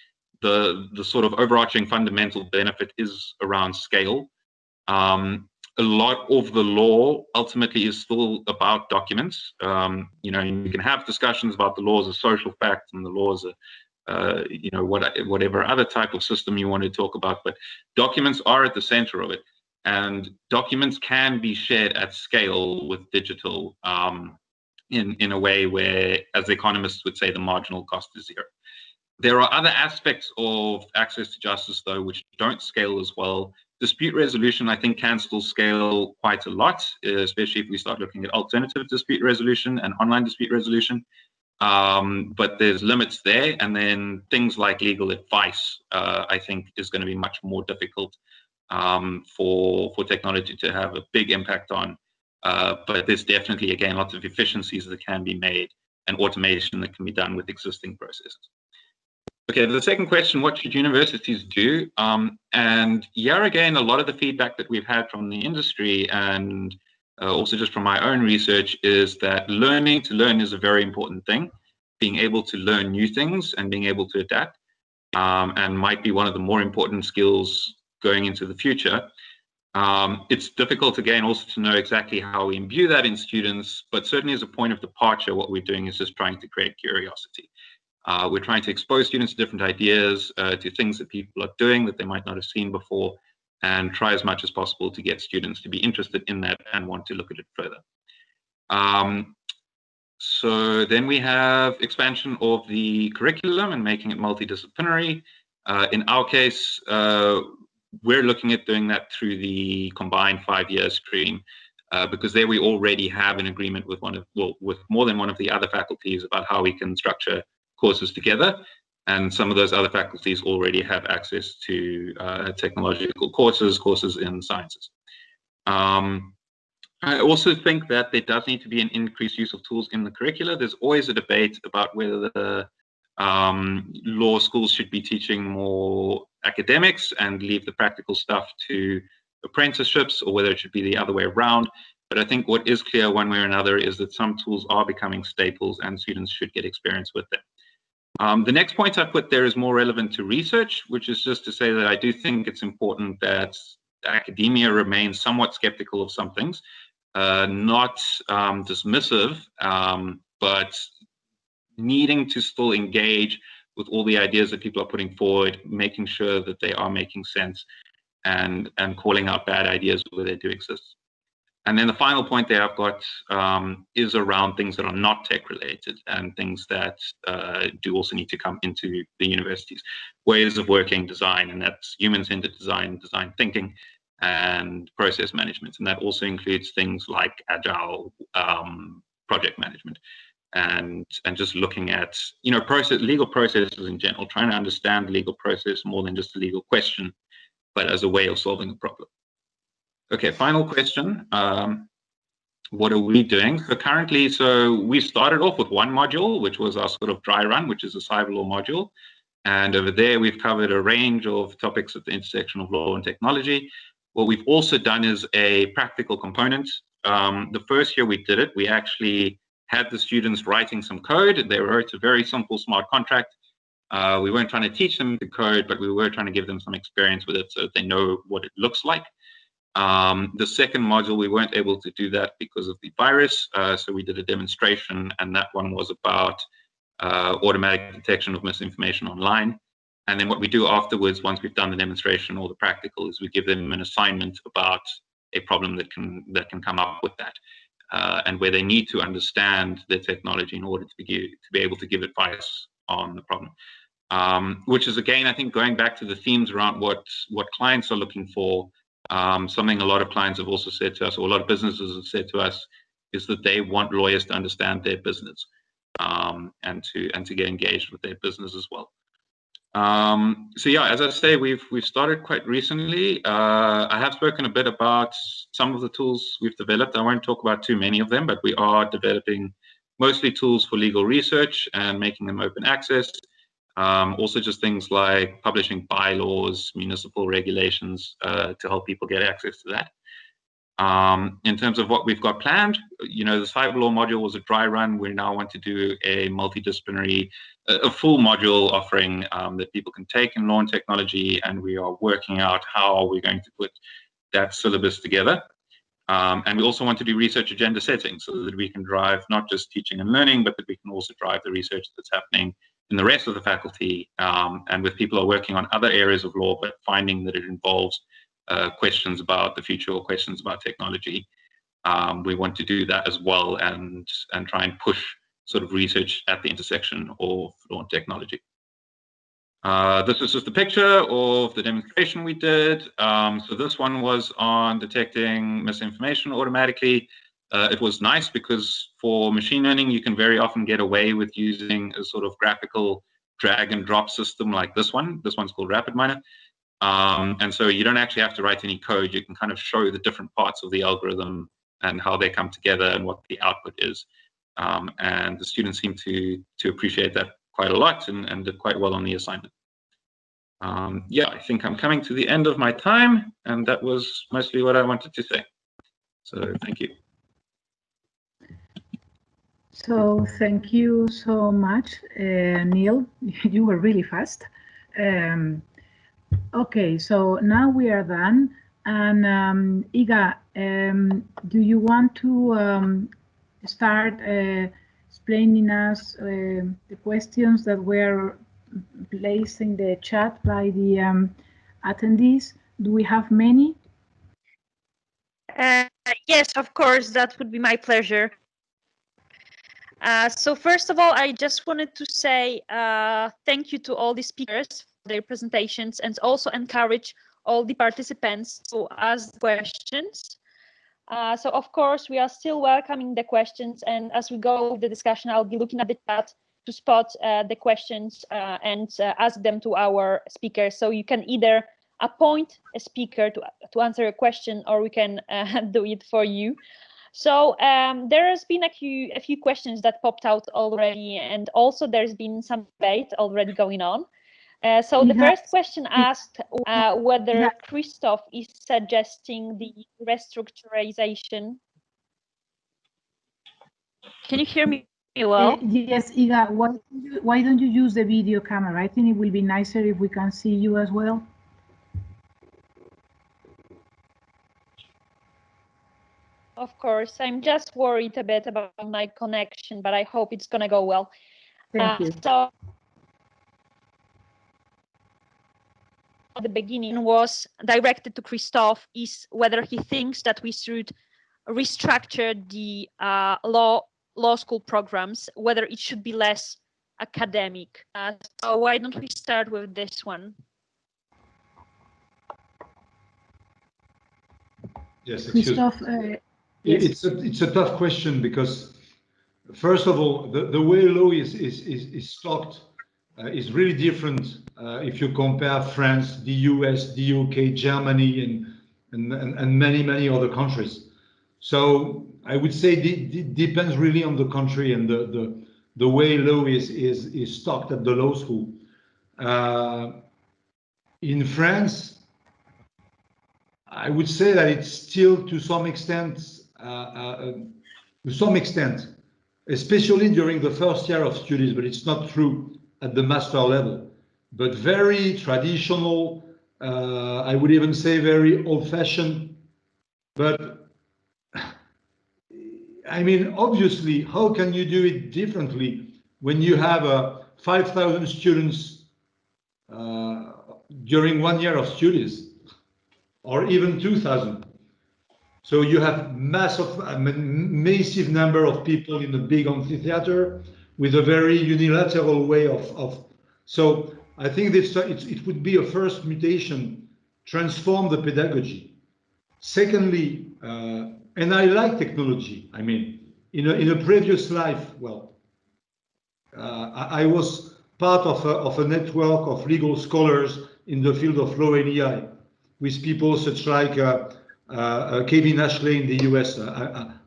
Speaker 6: the sort of overarching fundamental benefit is around scale. A lot of the law ultimately is still about documents. You can have discussions about the law as a social fact and the law as a whatever other type of system you want to talk about, but documents are at the center of it, and documents can be shared at scale with digital in a way where, as economists would say, the marginal cost is zero. There are other aspects of access to justice, though, which don't scale as well. Dispute resolution, I think, can still scale quite a lot, especially if we start looking at alternative dispute resolution and online dispute resolution. But there's limits there. And then things like legal advice, I think, is going to be much more difficult for technology to have a big impact on. But there's definitely, again, lots of efficiencies that can be made and automation that can be done with existing processes. Okay, the second question, what should universities do? And here again, a lot of the feedback that we've had from the industry and also just from my own research is that learning to learn is a very important thing. Being able to learn new things and being able to adapt and might be one of the more important skills going into the future. It's difficult, again, also to know exactly how we imbue that in students, but certainly as a point of departure, what we're doing is just trying to create curiosity. We're trying to expose students to different ideas, to things that people are doing that they might not have seen before, and try as much as possible to get students to be interested in that and want to look at it further. So then we have expansion of the curriculum and making it multidisciplinary. In our case, we're looking at doing that through the combined 5-year stream, because there we already have an agreement with with more than one of the other faculties about how we can structure courses together, and some of those other faculties already have access to technological courses in sciences. I also think that there does need to be an increased use of tools in the curricula. There's always a debate about whether the law schools should be teaching more academics and leave the practical stuff to apprenticeships, or whether it should be the other way around. But I think what is clear one way or another is that some tools are becoming staples and students should get experience with them. The next point I put there is more relevant to research, which is just to say that I do think it's important that academia remains somewhat skeptical of some things, not dismissive, but needing to still engage with all the ideas that people are putting forward, making sure that they are making sense, and calling out bad ideas where they do exist. And then the final point there I've got is around things that are not tech related and things that do also need to come into the universities. Ways of working, design, and that's human-centered design, design thinking, and process management. And that also includes things like agile project management and just looking at, legal processes in general, trying to understand the legal process more than just a legal question, but as a way of solving a problem. Okay, final question. What are we doing? So currently, we started off with one module, which was our sort of dry run, which is a cyber law module. And over there, we've covered a range of topics at the intersection of law and technology. What we've also done is a practical component. The first year we did it, we actually had the students writing some code. They wrote a very simple smart contract. We weren't trying to teach them to code, but we were trying to give them some experience with it so that they know what it looks like. The second module, we weren't able to do that because of the virus, so we did a demonstration, and that one was about automatic detection of misinformation online. And then what we do afterwards, once we've done the demonstration or the practical, is we give them an assignment about a problem that can come up with that, and where they need to understand the technology in order to be able to give advice on the problem. Which is, again, I think, going back to the themes around what clients are looking for. Something a lot of clients have also said to us, or a lot of businesses have said to us, is that they want lawyers to understand their business, and to get engaged with their business as well. So yeah, as I say, we've started quite recently. I have spoken a bit about some of the tools we've developed. I won't talk about too many of them, but we are developing mostly tools for legal research and making them open access. Also just things like publishing bylaws, municipal regulations, to help people get access to that. In terms of what we've got planned, the cyber law module was a dry run. We now want to do a multidisciplinary, a full module offering that people can take in law and technology, and we are working out how we're going to put that syllabus together. And we also want to do research agenda setting so that we can drive not just teaching and learning, but that we can also drive the research that's happening in the rest of the faculty, and with people who are working on other areas of law, but finding that it involves questions about the future or questions about technology. We want to do that as well, and try and push sort of research at the intersection of law and technology. This is just a picture of the demonstration we did. So this one was on detecting misinformation automatically. It was nice because for machine learning, you can very often get away with using a sort of graphical drag and drop system like this one. This one's called RapidMiner. And so you don't actually have to write any code. You can kind of show the different parts of the algorithm and how they come together and what the output is. And the students seem to appreciate that quite a lot, and did quite well on the assignment. Yeah, I think I'm coming to the end of my time, and that was mostly what I wanted to say. So thank you.
Speaker 1: So thank you so much, Neil. You were really fast. Okay, so now we are done. And Iga, do you want to start explaining us the questions that were placed in the chat by the attendees? Do we have many?
Speaker 3: Yes, of course, that would be my pleasure. So first of all, I just wanted to say thank you to all the speakers for their presentations, and also encourage all the participants to ask questions. So of course, we are still welcoming the questions, and as we go with the discussion, I'll be looking at the chat to spot the questions and ask them to our speakers. So you can either appoint a speaker to answer a question, or we can do it for you. So there has been a few questions that popped out already, and also there's been some debate already going on. So the first question asked whether Christoph is suggesting the restructurization. Can you hear me well?
Speaker 1: Yes, Iga, why don't you use the video camera? I think it will be nicer if we can see you as well.
Speaker 3: Of course, I'm just worried a bit about my connection, but I hope it's going to go well.
Speaker 1: Thank you.
Speaker 3: So the beginning was directed to Christoph, is whether he thinks that we should restructure the law school programs, whether it should be less academic. So why don't we start with this one?
Speaker 4: Yes,
Speaker 1: Christoph,
Speaker 4: yes. It's a tough question, because first of all, the way law is taught is really different if you compare France, the US, the UK, Germany, and many other countries. So I would say it depends really on the country and the way law is taught at the law school. In France, I would say that it's still to some extent, especially during the first year of studies, but it's not true at the master level, but very traditional. I would even say very old-fashioned. But I mean, obviously, how can you do it differently when you have 5,000 students during 1 year of studies, or even 2,000? So you have massive number of people in a big amphitheater with a very unilateral way of. So I think this it would be a first mutation, transform the pedagogy. Secondly, and I like technology. I mean, in a previous life, well, I was part of a network of legal scholars in the field of law and AI, with people such like Kevin Ashley in the US.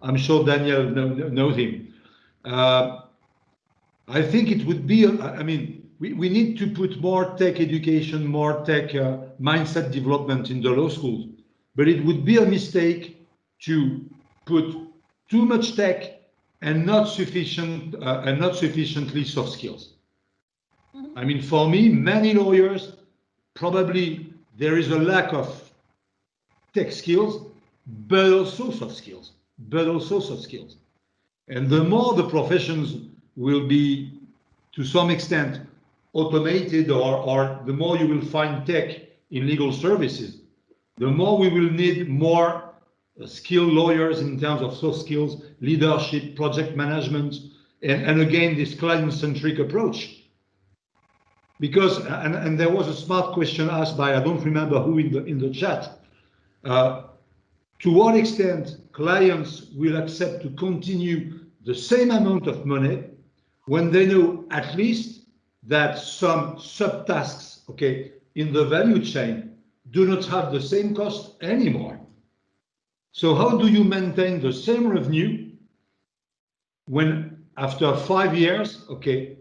Speaker 4: I'm sure Daniel knows him. I think it would be, I mean, we need to put more tech education, more tech mindset development in the law schools. But it would be a mistake to put too much tech and not sufficiently soft skills. I mean, for me, many lawyers, probably there is a lack of tech skills, but also soft skills, And the more the professions will be, to some extent, automated, or the more you will find tech in legal services, the more we will need more skilled lawyers in terms of soft skills, leadership, project management, and again, this client-centric approach. Because, and there was a smart question asked by, I don't remember who in the chat, to what extent clients will accept to continue the same amount of money when they know at least that some subtasks, okay, in the value chain do not have the same cost anymore. So how do you maintain the same revenue when after 5 years, okay,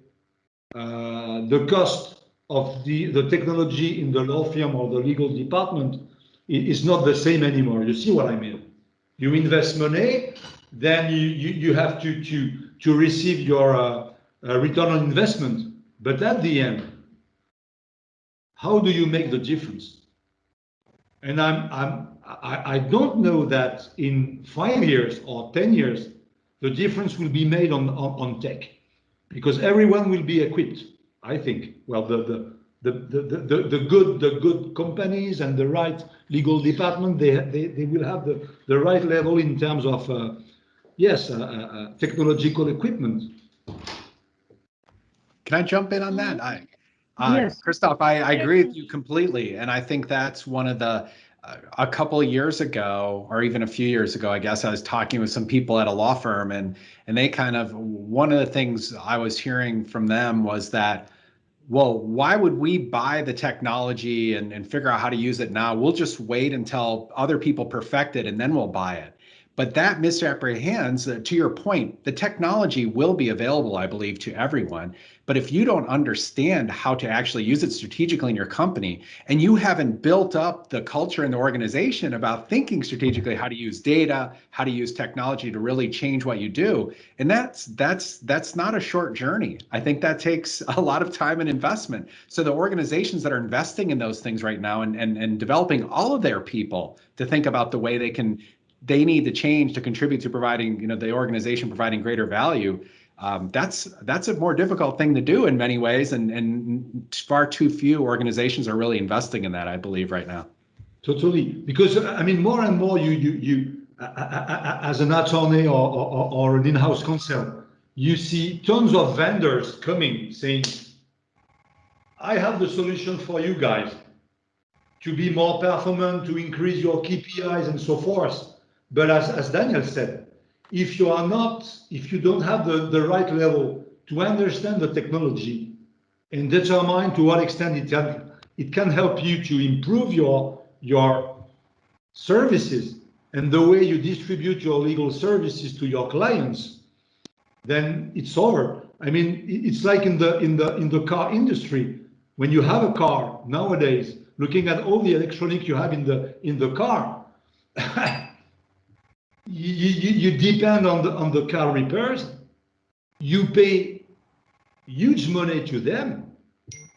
Speaker 4: the cost of the technology in the law firm or the legal department is not the same anymore? You see what I mean? You invest money, then you have to receive your return on investment. But at the end, how do you make the difference? And I don't know that in 5 years or 10 years, the difference will be made on tech, because everyone will be equipped, I think. Well, the good companies and the right legal department, they will have the right level in terms of technological equipment.
Speaker 5: Can I jump in on that?
Speaker 1: Yes.
Speaker 5: Christophe, I agree with you completely. And I think that's one of the, a couple of years ago, or even a few years ago, I guess I was talking with some people at a law firm, and they kind of, one of the things I was hearing from them was that, well, why would we buy the technology and figure out how to use it now? We'll just wait until other people perfect it and then we'll buy it. But that misapprehends, to your point, the technology will be available, I believe, to everyone. But if you don't understand how to actually use it strategically in your company, and you haven't built up the culture in the organization about thinking strategically how to use data, how to use technology to really change what you do, and that's not a short journey. I think that takes a lot of time and investment. So the organizations that are investing in those things right now and developing all of their people to think about the way they need to change to contribute to providing, the organization providing greater value. That's a more difficult thing to do in many ways, and far too few organizations are really investing in that, I believe, right now.
Speaker 4: Totally, because I mean, more and more you as an attorney or an in-house counsel, you see tons of vendors coming saying, I have the solution for you guys to be more performant, to increase your KPIs and so forth. But as Daniel said, if you don't have the right level to understand the technology and determine to what extent it can help you to improve your services and the way you distribute your legal services to your clients, then it's over. I mean, it's like in the car industry. When you have a car nowadays, looking at all the electronics you have in the car, you depend on the car repairs. You pay huge money to them.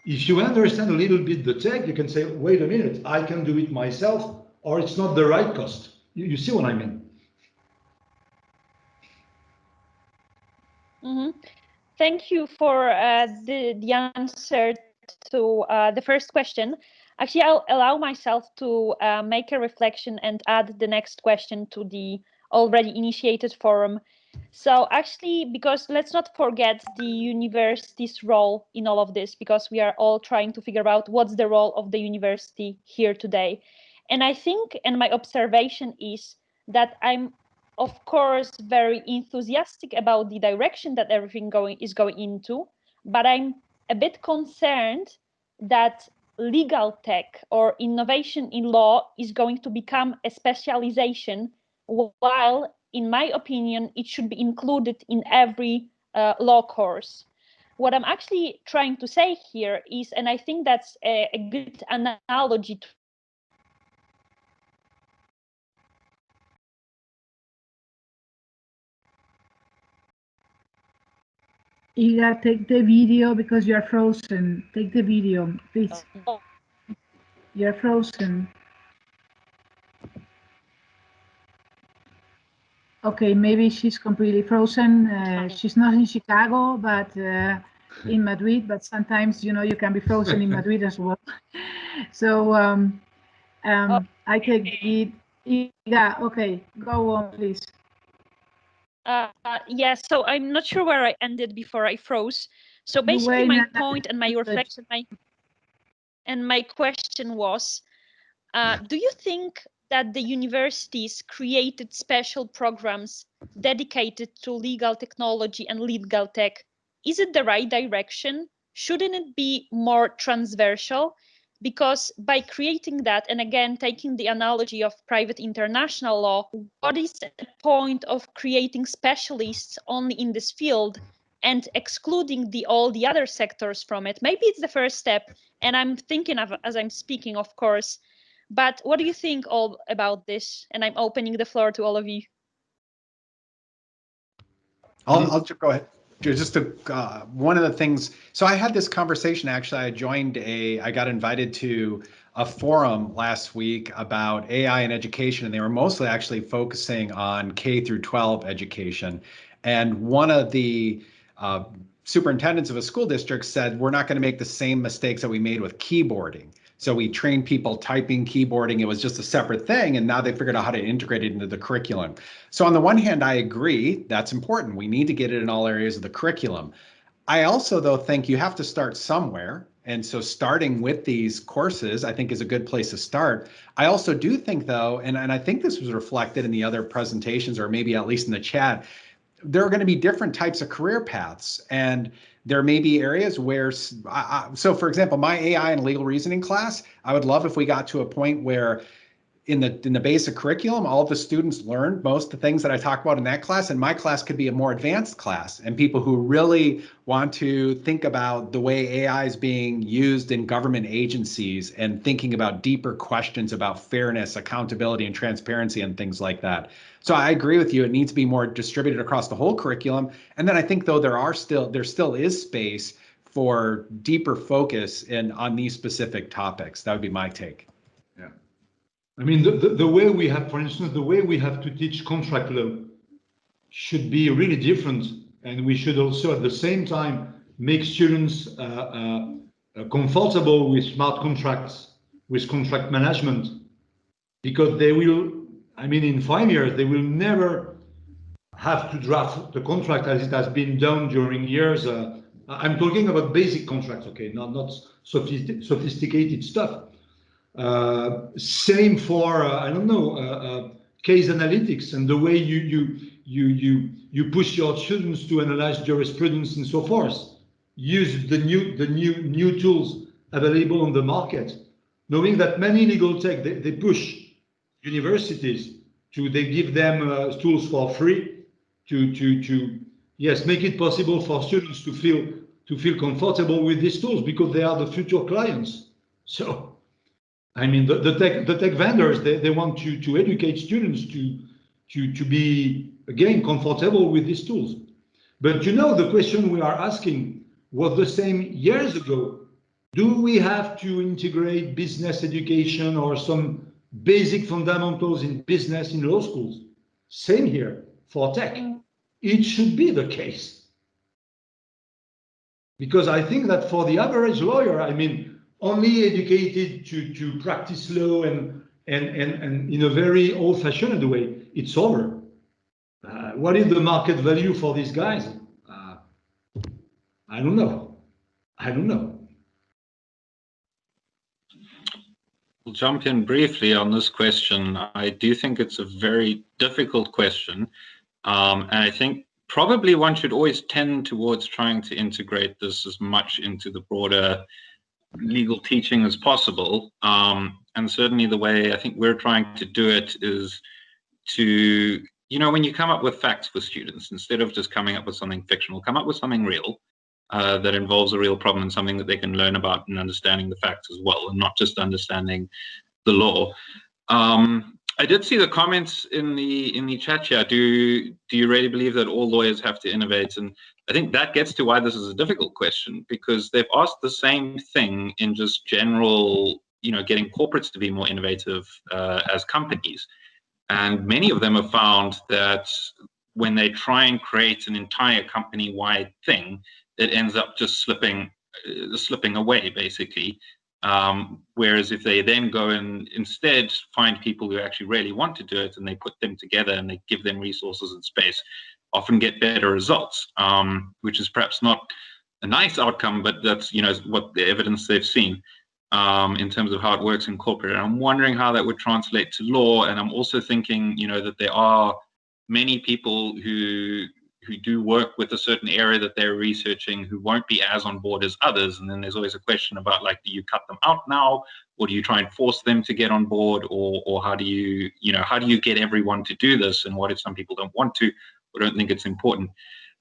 Speaker 4: If you understand a little bit the tech, you can say, wait a minute, I can do it myself, or it's not the right cost. You see what I mean?
Speaker 3: Mm-hmm. Thank you for the answer to the first question. Actually, I'll allow myself to make a reflection and add the next question to the already initiated forum. So actually, because let's not forget the university's role in all of this, because we are all trying to figure out what's the role of the university here today. And I think, and my observation is that I'm of course very enthusiastic about the direction that everything is going into, but I'm a bit concerned that legal tech or innovation in law is going to become a specialization, while in my opinion it should be included in every law course. What I'm actually trying to say here is, and I think that's a good analogy to
Speaker 1: Iga, take the video because you are frozen. Take the video, please. You're frozen. Okay, maybe she's completely frozen. She's not in Chicago, but in Madrid. But sometimes, you know, you can be frozen in Madrid as well. So I take the lead. Iga, okay, go on, please.
Speaker 3: Yes, so I'm not sure where I ended before I froze. So basically my point and my reflection, my question was, do you think that the universities created special programs dedicated to legal technology and legal tech? Is it the right direction? Shouldn't it be more transversal? Because by creating that, and again, taking the analogy of private international law, what is the point of creating specialists only in this field and excluding all the other sectors from it? Maybe it's the first step, and I'm thinking of, as I'm speaking, of course, but what do you think all about this? And I'm opening the floor to all of you.
Speaker 5: I'll go ahead. Just one of the things. So I had this conversation. Actually, I got invited to a forum last week about AI in education, and they were mostly actually focusing on K through 12 education. And one of the superintendents of a school district said, we're not going to make the same mistakes that we made with keyboarding. So we trained people typing, keyboarding. It was just a separate thing. And now they figured out how to integrate it into the curriculum. So on the one hand, I agree that's important. We need to get it in all areas of the curriculum. I also, though, think you have to start somewhere. And so starting with these courses, I think, is a good place to start. I also do think, though, and I think this was reflected in the other presentations, or maybe at least in the chat, there are going to be different types of career paths. And there may be areas where, so for example, my AI and legal reasoning class, I would love if we got to a point where in the basic curriculum, all of the students learned most of the things that I talk about in that class, and my class could be a more advanced class. And people who really want to think about the way AI is being used in government agencies and thinking about deeper questions about fairness, accountability, and transparency and things like that. So I agree with you. It needs to be more distributed across the whole curriculum. And then I think, though, there still is space for deeper focus on these specific topics. That would be my take.
Speaker 4: Yeah. I mean, the way we have, for instance, the way we have to teach contract law should be really different. And we should also, at the same time, make students comfortable with smart contracts, with contract management, because they will, I mean, in 5 years, they will never have to draft the contract as it has been done during years. I'm talking about basic contracts, okay, not sophisticated stuff. Same for I don't know, case analytics and the way you push your students to analyze jurisprudence and so forth. Use the new tools available on the market, knowing that many legal tech they push universities they give them tools for free to yes, make it possible for students to feel comfortable with these tools because they are the future clients. So I mean, the tech vendors, they want to educate students to be, again, comfortable with these tools. But you know, the question we are asking, was the same years ago. Do we have to integrate business education or some basic fundamentals in business in law schools? Same here for tech. It should be the case. Because I think that for the average lawyer, I mean, only educated to practice law and in a very old-fashioned way, it's over. What is the market value for these guys? I don't know. I don't know.
Speaker 6: I'll jump in briefly on this question. I do think it's a very difficult question. And I think probably one should always tend towards trying to integrate this as much into the broader legal teaching as possible. And certainly the way I think we're trying to do it is to, you know, when you come up with facts for students, instead of just coming up with something fictional, come up with something real. That involves a real problem and something that they can learn about and understanding the facts as well, and not just understanding the law. I did see the comments in the chat here. Do you really believe that all lawyers have to innovate? And I think that gets to why this is a difficult question, because they've asked the same thing in just general, you know, getting corporates to be more innovative as companies. And many of them have found that when they try and create an entire company-wide thing, it ends up just slipping away, basically. Whereas if they then go and instead find people who actually really want to do it, and they put them together and they give them resources and space, often get better results, which is perhaps not a nice outcome, but that's, you know, what the evidence they've seen in terms of how it works in corporate. And I'm wondering how that would translate to law. And I'm also thinking, you know, that there are many people who do work with a certain area that they're researching who won't be as on board as others. And then there's always a question about, like, do you cut them out now, or do you try and force them to get on board, or how do you, you know, how do you get everyone to do this? And what if some people don't want to or don't think it's important?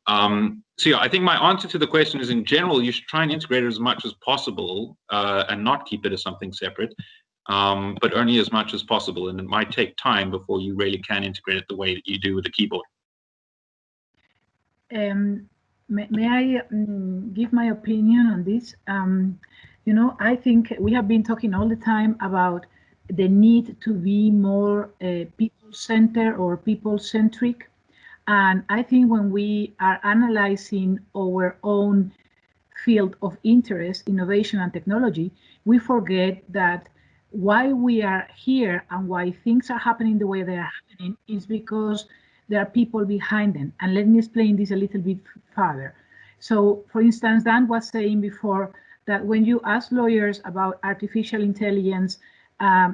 Speaker 6: So yeah, I think my answer to the question is, in general, you should try and integrate it as much as possible and not keep it as something separate, but only as much as possible. And it might take time before you really can integrate it the way that you do with the keyboard.
Speaker 1: May I give my opinion on this? You know, I think we have been talking all the time about the need to be more people-centered or people-centric. And I think when we are analyzing our own field of interest, innovation and technology, we forget that why we are here and why things are happening the way they are happening is because there are people behind them. And let me explain this a little bit further. So, for instance, Dan was saying before that when you ask lawyers about artificial intelligence,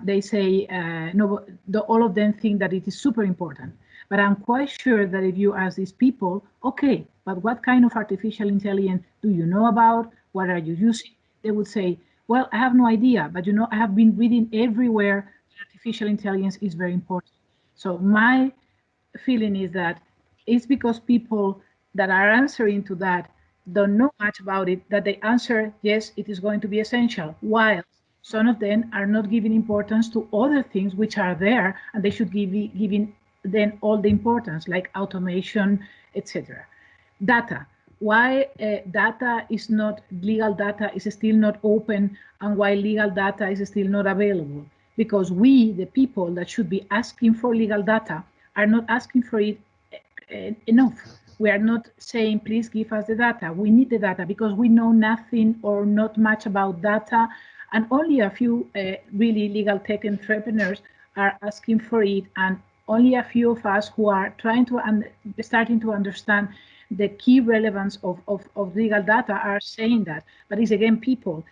Speaker 1: they say, no, all of them think that it is super important. But I'm quite sure that if you ask these people, okay, but what kind of artificial intelligence do you know about? What are you using? They would say, well, I have no idea, but you know, I have been reading everywhere that artificial intelligence is very important. So my feeling is that it's because people that are answering to that don't know much about it, that they answer, yes, it is going to be essential, while some of them are not giving importance to other things which are there, and they should give giving then all the importance, like automation, etc. Data. Why data is not, legal data is still not open, and why legal data is still not available? Because we, the people that should be asking for legal data, are not asking for it enough. We are not saying, please give us the data. We need the data because we know nothing or not much about data, and only a few really legal tech entrepreneurs are asking for it, and only a few of us who are trying to starting to understand the key relevance of legal data are saying that. But it's again people.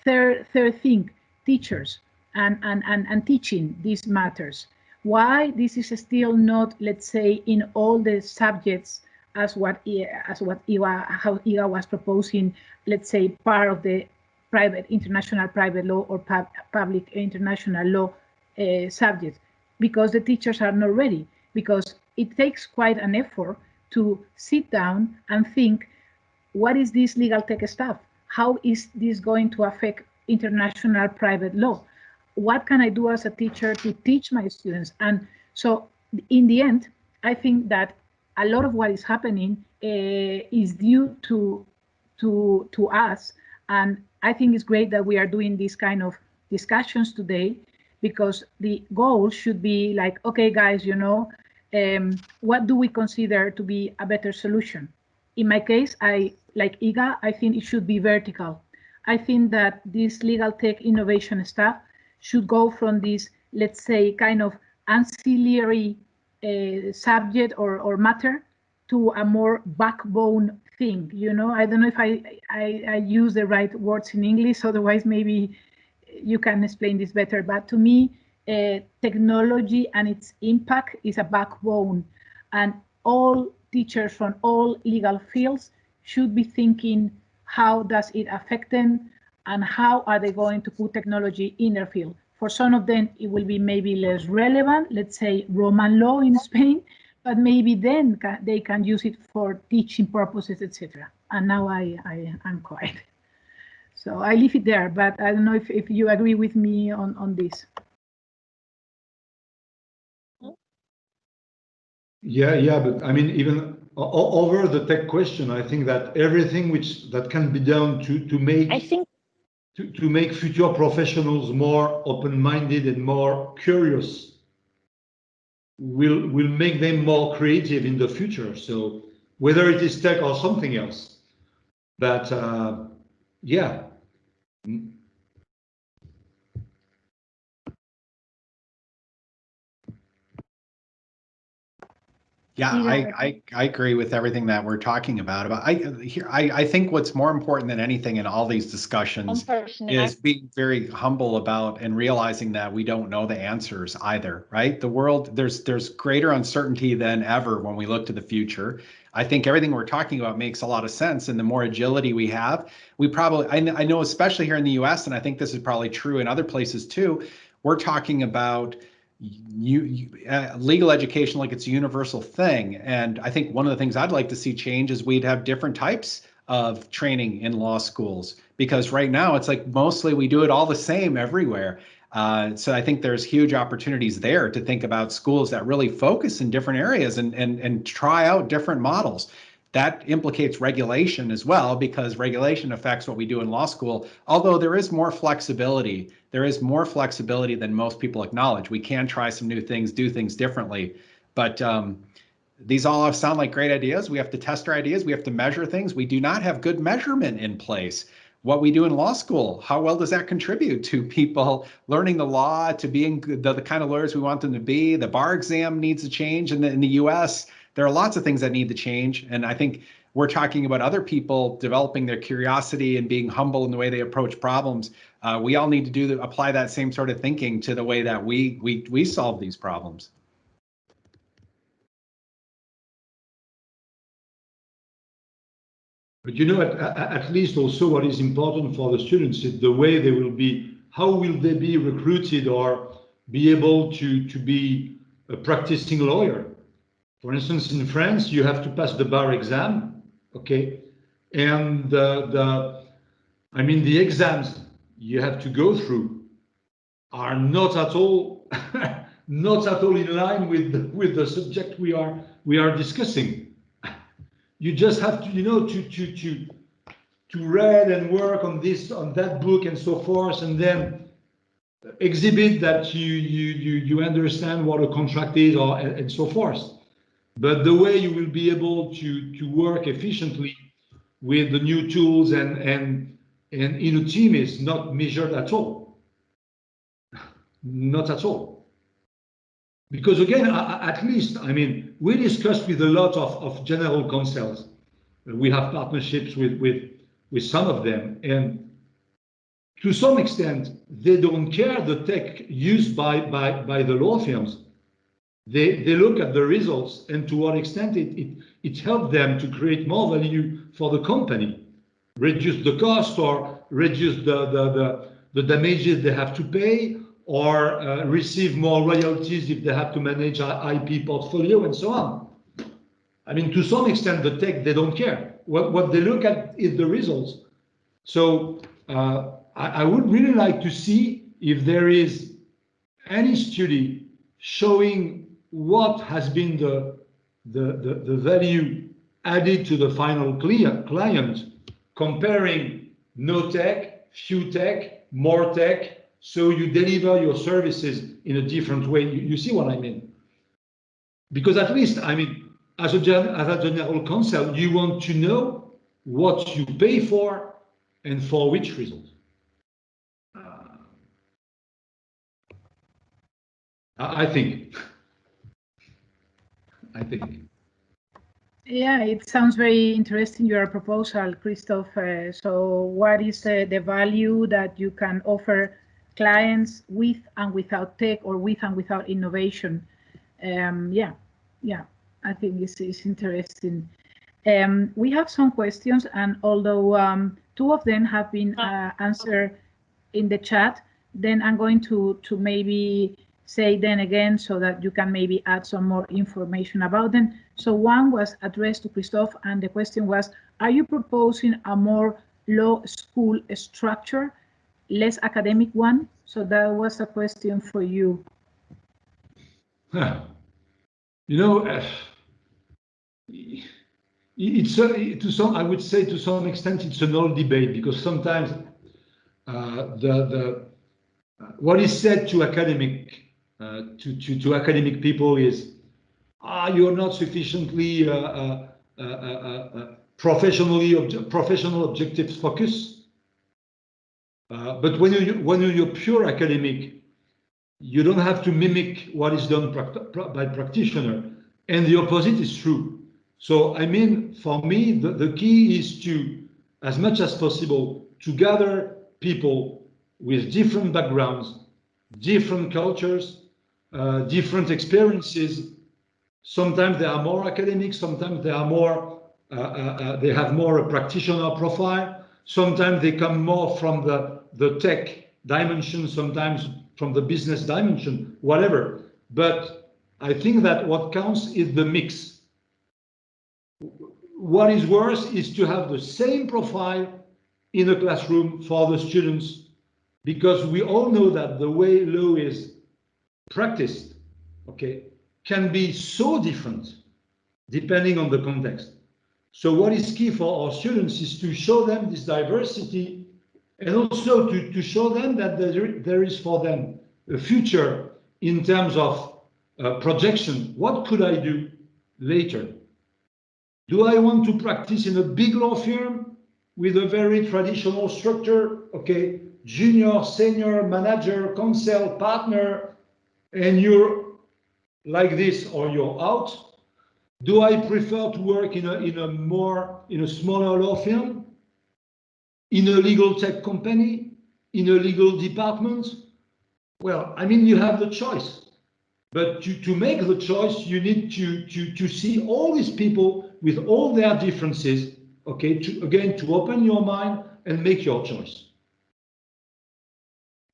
Speaker 1: Third thing, teachers and teaching these matters. Why this is still not, let's say, in all the subjects as what IGA was proposing, let's say, part of the private international private law or public international law subjects, because the teachers are not ready, because it takes quite an effort to sit down and think, what is this legal tech stuff? How is this going to affect international private law? What can I do as a teacher to teach my students? And so in the end, I think that a lot of what is happening is due to to us. And I think it's great that we are doing these kind of discussions today, because the goal should be like, okay, guys, you know, what do we consider to be a better solution? In my case, like Iga, I think it should be vertical. I think that this legal tech innovation stuff should go from this, let's say, kind of ancillary subject or matter to a more backbone thing. You know, I don't know if I use the right words in English, otherwise maybe you can explain this better. But to me, technology and its impact is a backbone, and all teachers from all legal fields should be thinking, how does it affect them, and how are they going to put technology in their field. For some of them, it will be maybe less relevant, let's say Roman law in Spain, but maybe then they can use it for teaching purposes, etc. And now I am quiet. So I leave it there, but I don't know if you agree with me on this.
Speaker 4: Yeah, but I mean, even over the tech question, I think that everything that can be done to make,
Speaker 3: I think,
Speaker 4: to make future professionals more open-minded and more curious will make them more creative in the future. So whether it is tech or something else, but yeah.
Speaker 5: Yeah, I agree with everything that we're talking about. I think what's more important than anything in all these discussions is being very humble about and realizing that we don't know the answers either, right? The world, there's greater uncertainty than ever when we look to the future. I think everything we're talking about makes a lot of sense, and the more agility we have, we probably, I know especially here in the US, and I think this is probably true in other places too, we're talking about legal education like it's a universal thing. And I think one of the things I'd like to see change is we'd have different types of training in law schools, because right now it's like mostly we do it all the same everywhere. So I think there's huge opportunities there to think about schools that really focus in different areas and try out different models. That implicates regulation as well, because regulation affects what we do in law school, although there is more flexibility. There is more flexibility than most people acknowledge. We can try some new things, do things differently, but these all sound like great ideas. We have to test our ideas. We have to measure things. We do not have good measurement in place. What we do in law school, how well does that contribute to people learning the law, to being the kind of lawyers we want them to be? The bar exam needs to change in the US. There are lots of things that need to change. And I think we're talking about other people developing their curiosity and being humble in the way they approach problems. We all need to apply that same sort of thinking to the way that we solve these problems.
Speaker 4: But you know, at least also what is important for the students is the way they will be, how will they be recruited or be able to be a practicing lawyer? For instance, in France, you have to pass the bar exam, okay? And the exams you have to go through are not at all not at all in line with the subject we are discussing. You just have to, you know, to read and work on that book and so forth, and then exhibit that you understand what a contract is, and so forth. But the way you will be able to work efficiently with the new tools and in a team is not measured at all. Not at all. Because again, at least, I mean, we discussed with a lot of general counsels. We have partnerships with some of them, and to some extent, they don't care the tech used by the law firms. They look at the results and to what extent it helped them to create more value for the company, reduce the cost or reduce the damages they have to pay, or receive more royalties if they have to manage an IP portfolio and so on. I mean, to some extent, the tech, they don't care. What they look at is the results. So I would really like to see if there is any study showing what has been the value added to the final client comparing no tech, few tech, more tech, so you deliver your services in a different way. You see what I mean? Because at least, I mean, as a general counsel, you want to know what you pay for and for which result. I think.
Speaker 1: Yeah, it sounds very interesting, your proposal, Christophe. So what is the value that you can offer clients with and without tech, or with and without innovation? Yeah, I think it's interesting. We have some questions, and although two of them have been answered in the chat, then I'm going to maybe say them again so that you can maybe add some more information about them. So one was addressed to Christophe, and the question was, are you proposing a more law school structure, less academic one? So that was a question for you.
Speaker 4: You know, it's to some, I would say to some extent, it's an old debate, because sometimes what is said to academic academic people is, you're not sufficiently professional objectives focus. But when you're pure academic, you don't have to mimic what is done by practitioner, and the opposite is true. So I mean, for me, the key is to, as much as possible, to gather people with different backgrounds, different cultures, different experiences. Sometimes they are more academic, sometimes they are more, they have more a practitioner profile. Sometimes they come more from the tech dimension, sometimes from the business dimension, whatever. But I think that what counts is the mix. What is worse is to have the same profile in a classroom for the students, because we all know that the way law is practiced, okay, can be so different depending on the context. So what is key for our students is to show them this diversity, and also to show them that there is for them a future in terms of projection. What could I do later? Do I want to practice in a big law firm with a very traditional structure? Okay, junior, senior, manager, counsel, partner, and you're like this or you're out? Do I prefer to work in a smaller law firm, in a legal tech company, in a legal department? Well, I mean, you have the choice. But to make the choice, you need to see all these people with all their differences, okay, to open your mind and make your choice.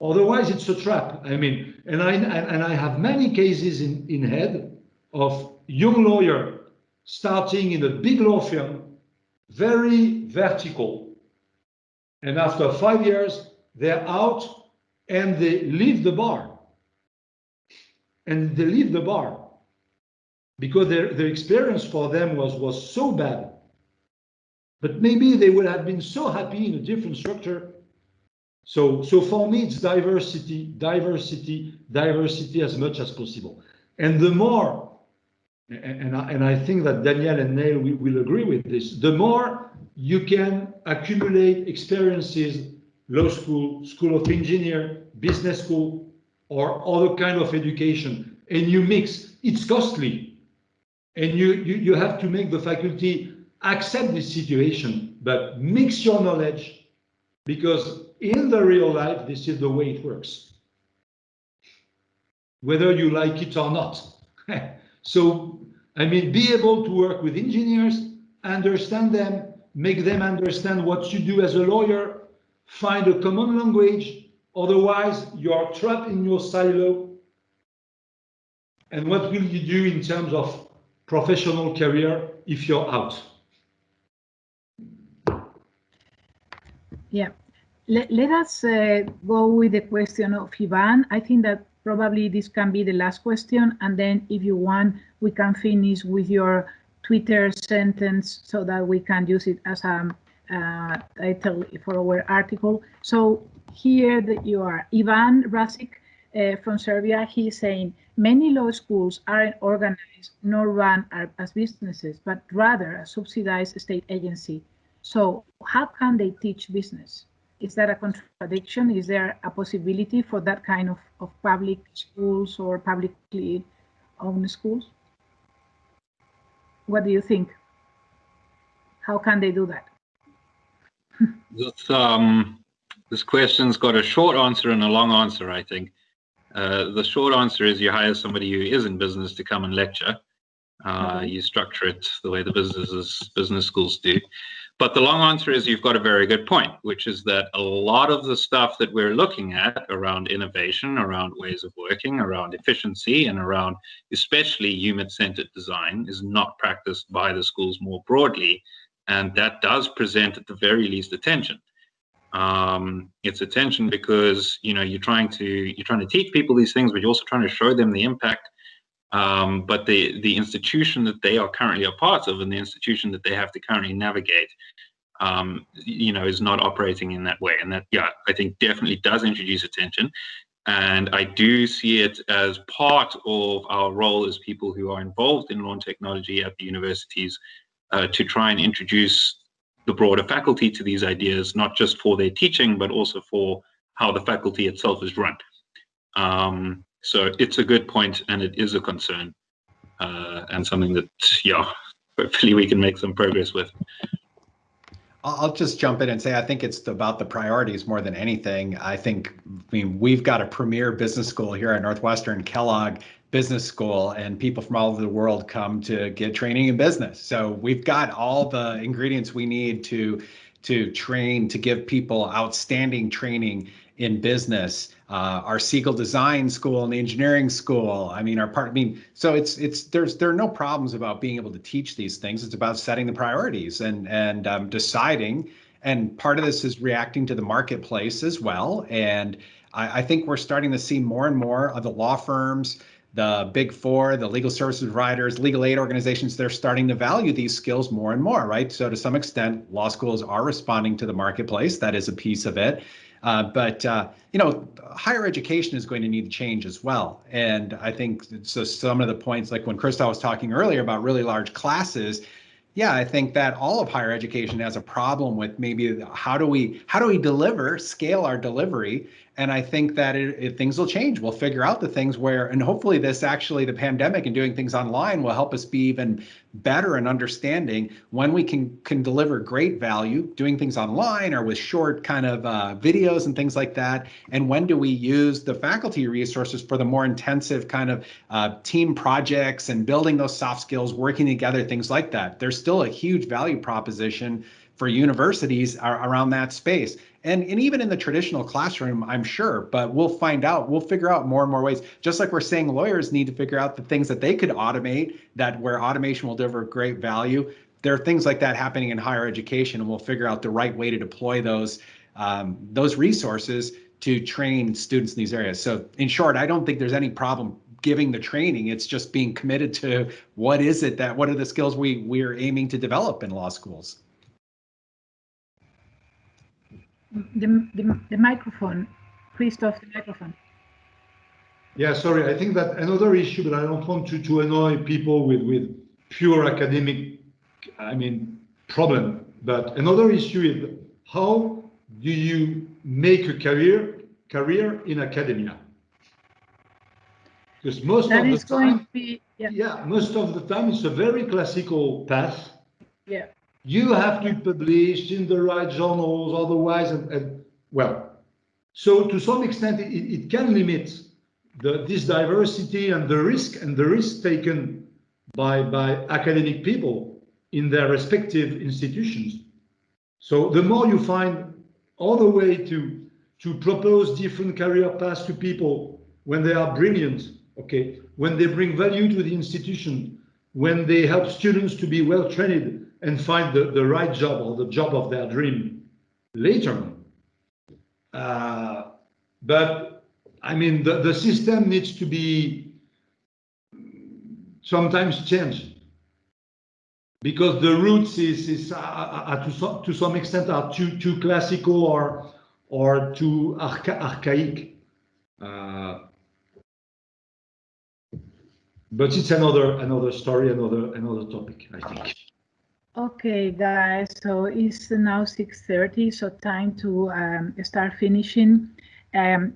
Speaker 4: Otherwise, it's a trap. I mean, and I have many cases in head of young lawyer starting in a big law firm, very vertical. And after 5 years, they're out and they leave the bar. And they leave the bar because their experience for them was so bad. But maybe they would have been so happy in a different structure. So for me, it's diversity as much as possible. And the more, and I think that Daniel and Neil will agree with this, the more you can accumulate experiences, law school, school of engineer, business school, or other kind of education, and you mix, it's costly. And you have to make the faculty accept this situation, but mix your knowledge, because in the real life, this is the way it works, whether you like it or not. So, I mean, be able to work with engineers, understand them, make them understand what you do as a lawyer, find a common language, otherwise you are trapped in your silo. And what will you do in terms of professional career if you're out?
Speaker 1: Yeah, let us go with the question of Ivan. I think that probably this can be the last question, and then if you want, we can finish with your Twitter sentence so that we can use it as a title for our article. So here that you are, Ivan Rasic from Serbia. He's saying many law schools aren't organized nor run as businesses, but rather a subsidized state agency. So how can they teach business? Is that a contradiction? Is there a possibility for that kind of public schools or publicly owned schools? What do you think? How can they do that?
Speaker 6: This question's got a short answer and a long answer, I think. The short answer is you hire somebody who is in business to come and lecture. You structure it the way the business schools do. But the long answer is you've got a very good point, which is that a lot of the stuff that we're looking at around innovation, around ways of working, around efficiency, and around especially human-centered design is not practiced by the schools more broadly. And that does present at the very least a tension. It's a tension because you're trying to teach people these things, but you're also trying to show them the impact. But the institution that they are currently a part of and the institution that they have to currently navigate, is not operating in that way. And that, I think definitely does introduce a tension. And I do see it as part of our role as people who are involved in law and technology at the universities to try and introduce the broader faculty to these ideas, not just for their teaching, but also for how the faculty itself is run. So it's a good point, and it is a concern, and something that, hopefully we can make some progress with.
Speaker 5: I'll just jump in and say I think it's about the priorities more than anything. I mean, we've got a premier business school here at Northwestern, Kellogg Business School, and people from all over the world come to get training in business. So we've got all the ingredients we need to train, to give people outstanding training in business. Our Siegel Design School and the engineering school. I mean, so there are no problems about being able to teach these things. It's about setting the priorities and deciding. And part of this is reacting to the marketplace as well. And I think we're starting to see more and more of the law firms, the Big Four, the legal services providers, legal aid organizations, they're starting to value these skills more and more, right? So to some extent, law schools are responding to the marketplace. That is a piece of it. But higher education is going to need to change as well. And I think so some of the points, like when Krista was talking earlier about really large classes, I think that all of higher education has a problem with maybe how do we scale our delivery. And I think that things will change. We'll figure out the things and hopefully the pandemic and doing things online will help us be even better in understanding when we can deliver great value doing things online or with short kind of videos and things like that. And when do we use the faculty resources for the more intensive kind of team projects and building those soft skills, working together, things like that. There's still a huge value proposition for universities around that space. And even in the traditional classroom, I'm sure, but we'll figure out more and more ways, just like we're saying lawyers need to figure out the things that they could automate, that where automation will deliver great value. There are things like that happening in higher education, and we'll figure out the right way to deploy those resources to train students in these areas. So in short, I don't think there's any problem giving the training. It's just being committed to what are the skills we're aiming to develop in law schools.
Speaker 1: The microphone, Christoph, the microphone.
Speaker 4: Yeah, sorry. I think that another issue, but I don't want to annoy people with pure academic, problem. But another issue is how do you make a career in academia? Because most of the time, most of the time it's a very classical path.
Speaker 1: Yeah.
Speaker 4: You have to publish in the right journals, otherwise, so to some extent it can limit this diversity and the risk taken by academic people in their respective institutions. So the more you find other way to propose different career paths to people when they are brilliant, when they bring value to the institution, when they help students to be well trained and find the right job or the job of their dream later on. But the system needs to be sometimes changed. because the roots to some extent are too classical or too archaic. But it's another story, another topic, I think.
Speaker 1: Okay, guys, so it's now 6:30, so time to start finishing.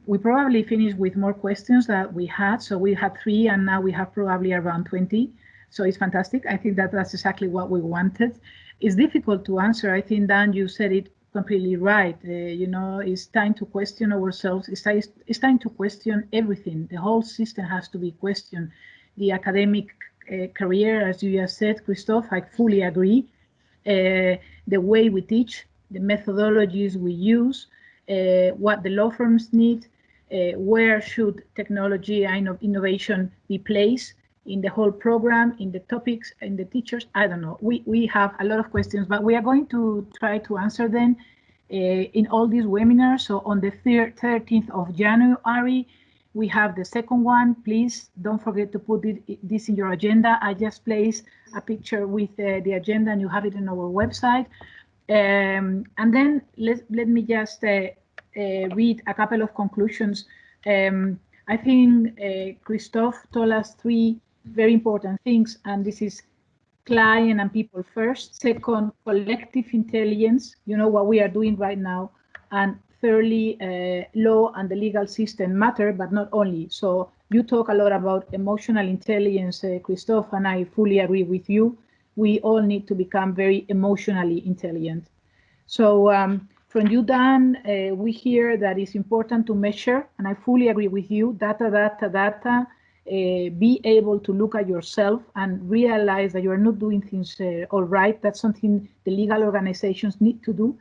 Speaker 1: We probably finished with more questions that we had. So we had 3, and now we have probably around 20. So it's fantastic. I think that's exactly what we wanted. It's difficult to answer. I think, Dan, you said it completely right. You know, it's time to question ourselves. It's time to question everything. The whole system has to be questioned. The academic career, as you just said, Christophe, I fully agree. The way we teach, the methodologies we use, what the law firms need, where should technology and innovation be placed in the whole program, in the topics, in the teachers. I don't know. We have a lot of questions, but we are going to try to answer them in all these webinars. So on the 13th of January, we have the second one. Please don't forget to put this in your agenda. I just placed a picture with the agenda, and you have it on our website. And then let me just read a couple of conclusions. I think Christophe told us 3 very important things, and this is client and people first. Second, collective intelligence, you know what we are doing right now. And thirdly, law and the legal system matter, but not only. So you talk a lot about emotional intelligence, Christophe, and I fully agree with you. We all need to become very emotionally intelligent. So from you, Dan, we hear that it's important to measure, and I fully agree with you, data, be able to look at yourself and realize that you are not doing things all right. That's something the legal organizations need to do.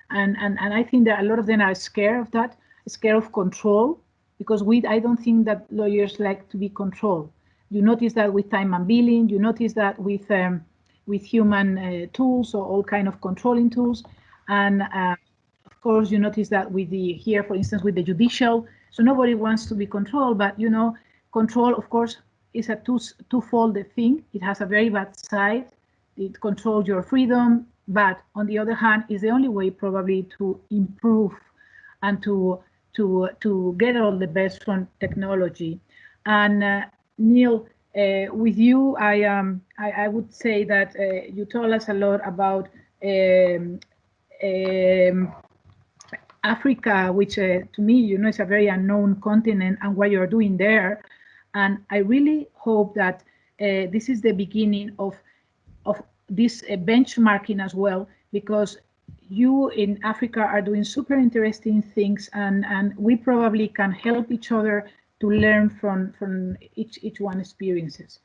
Speaker 1: And I think that a lot of them are scared of that, scared of control, because I don't think that lawyers like to be controlled. You notice that with time and billing, you notice that with human tools or all kind of controlling tools. And of course, you notice that with here, for instance, with the judicial, so nobody wants to be controlled, but you know, control, of course, is a twofold thing. It has a very bad side. It controls your freedom, but on the other hand, is the only way probably to improve and to get all the best from technology. And Neil, with you, I would say that you told us a lot about Africa, which to me, you know, is a very unknown continent, and what you're doing there. And I really hope that this is the beginning of this benchmarking as well, because you in Africa are doing super interesting things, and we probably can help each other to learn from each one experiences.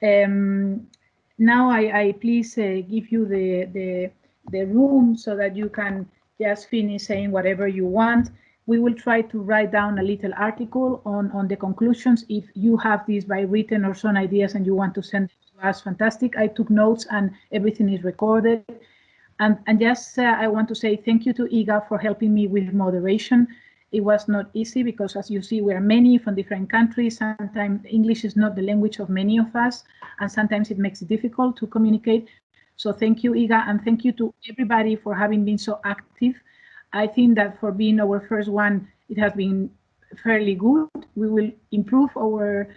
Speaker 1: Now I please give you the room so that you can just finish saying whatever you want. We will try to write down a little article on the conclusions. If you have these by written or some ideas and you want to send it to us, fantastic. I took notes and everything is recorded. And just I want to say thank you to Iga for helping me with moderation. It was not easy because, as you see, we are many from different countries. Sometimes English is not the language of many of us, and sometimes it makes it difficult to communicate. So thank you, Iga, and thank you to everybody for having been so active. I think that for being our first one, it has been fairly good. We will improve our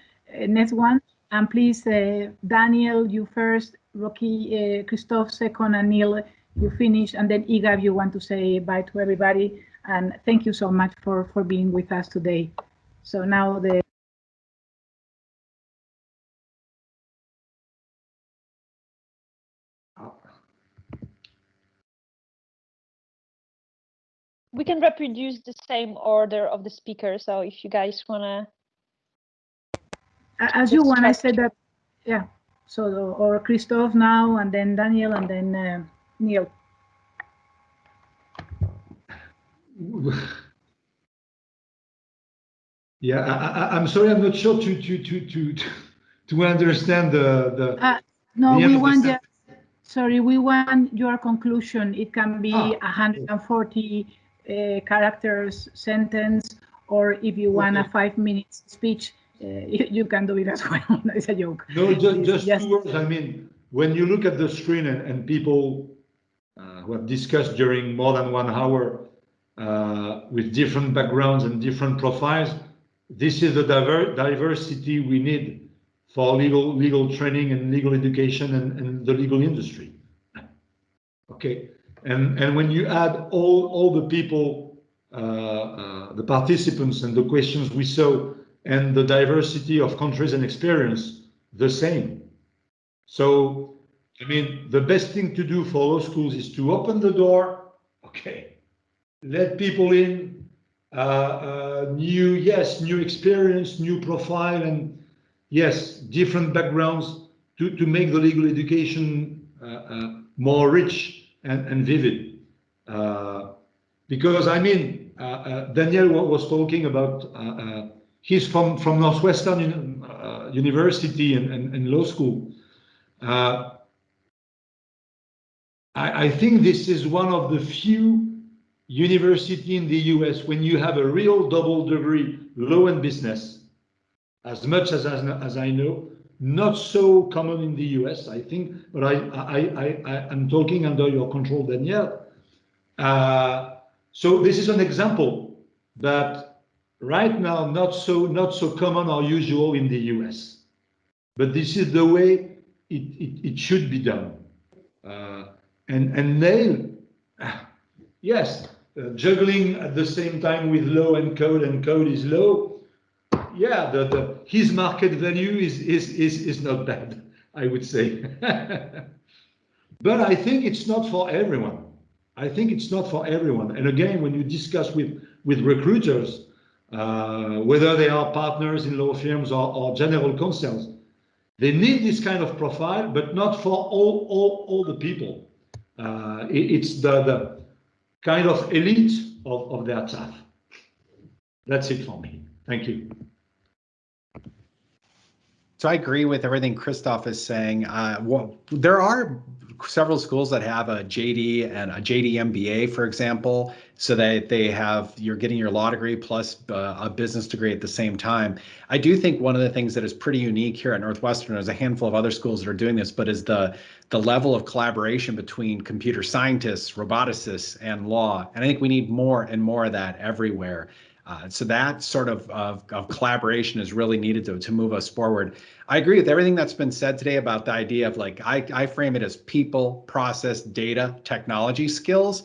Speaker 1: next one. And please, Daniel, you first, Rocky, Christophe second, and Neil, you finish. And then Iga, if you want to say bye to everybody. And thank you so much for being with us today. So now
Speaker 3: We can reproduce the same order of the speakers. So if you guys wanna,
Speaker 1: as you want, I said that, yeah. So or Christophe now, and then Daniel, and then Neil.
Speaker 4: Yeah, I'm sorry, I'm not sure to understand the.
Speaker 1: No,
Speaker 4: the
Speaker 1: we want just. Sorry, we want your conclusion. It can be 140 characters sentence, or if you want a 5-minute speech, you can do it as well. It's a joke.
Speaker 4: No, just 2 words. I mean, when you look at the screen and people who have discussed during more than 1 hour with different backgrounds and different profiles, this is the diversity we need for legal training and legal education and the legal industry. Okay, and when you add all the people, the participants and the questions we saw, and the diversity of countries and experience, the same. So, I mean, the best thing to do for law schools is to open the door. Okay, let people in, new experience, new profile, and yes, different backgrounds to make the legal education more rich and vivid. Because I mean, Daniel was talking about, he's from Northwestern University and law school. I think this is one of the few university in the US when you have a real double degree law and business, as much as I know, not so common in the US, I think, but I'm talking under your control, Danielle. So this is an example that right now not so common or usual in the US, but this is the way it should be done. And nail, yes, juggling at the same time with law and code is law. Yeah, his market value is not bad, I would say. But I think it's not for everyone. I think it's not for everyone. And again, when you discuss with recruiters, whether they are partners in law firms or general counsels, they need this kind of profile, but not for all the people. It's the kind of elite of their staff. That's it for me. Thank you.
Speaker 5: So I agree with everything Christophe is saying. Well, there are several schools that have a JD and a JD MBA, for example, so that they have, you're getting your law degree plus a business degree at the same time. I do think one of the things that is pretty unique here at Northwestern, there's a handful of other schools that are doing this, but is the level of collaboration between computer scientists, roboticists, and law. And I think we need more and more of that everywhere. So that sort of collaboration is really needed to move us forward. I agree with everything that's been said today about the idea of, like, I frame it as people, process, data, technology skills.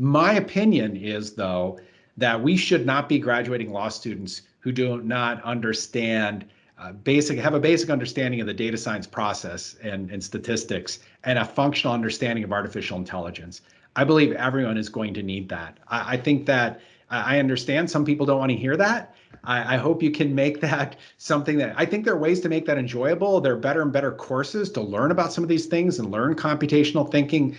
Speaker 5: My opinion is, though, that we should not be graduating law students who do not understand have a basic understanding of the data science process and statistics and a functional understanding of artificial intelligence. I believe everyone is going to need that. I think that I understand some people don't want to hear that. I hope you can make that something that, I think there are ways to make that enjoyable. There are better and better courses to learn about some of these things and learn computational thinking.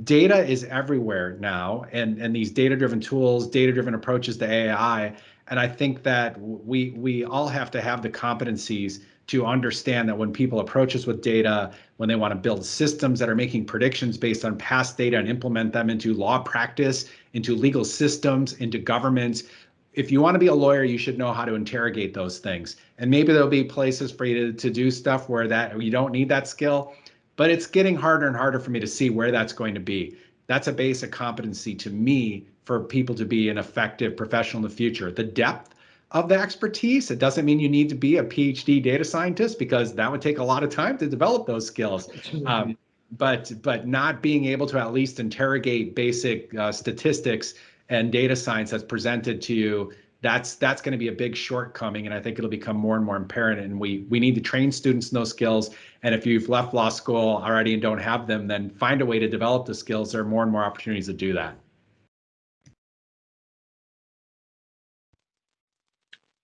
Speaker 5: Data is everywhere now, and these data-driven tools, data-driven approaches to AI. And I think that we all have to have the competencies to understand that when people approach us with data, when they want to build systems that are making predictions based on past data and implement them into law practice, into legal systems, into governments, if you want to be a lawyer, you should know how to interrogate those things. And maybe there'll be places for you to do stuff where you don't need that skill, but it's getting harder and harder for me to see where that's going to be. That's a basic competency to me for people to be an effective professional in the future. The depth of the expertise, it doesn't mean you need to be a PhD data scientist, because that would take a lot of time to develop those skills. But not being able to at least interrogate basic statistics and data science that's presented to you, that's going to be a big shortcoming, and I think it'll become more and more apparent. And we need to train students in those skills. And if you've left law school already and don't have them, then find a way to develop the skills. There are more and more opportunities to do that.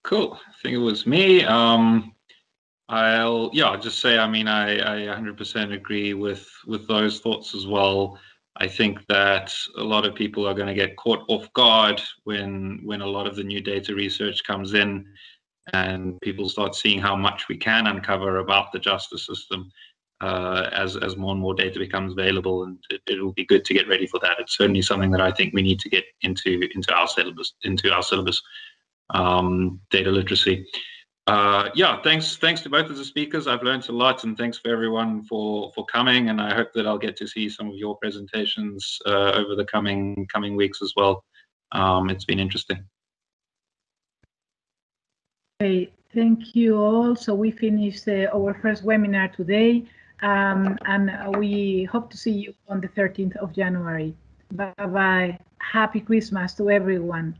Speaker 6: Cool. I think it was me. I'll just say, I mean, I 100% agree with those thoughts as well. I think that a lot of people are going to get caught off guard when a lot of the new data research comes in, and people start seeing how much we can uncover about the justice system as more and more data becomes available. And it will be good to get ready for that. It's certainly something that I think we need to get into our syllabus, data literacy. Yeah, thanks to both of the speakers. I've learned a lot, and thanks for everyone for coming. And I hope that I'll get to see some of your presentations over the coming weeks as well. It's been interesting.
Speaker 1: Okay, thank you all. So we finished our first webinar today, and we hope to see you on the 13th of January. Bye-bye. Happy Christmas to everyone.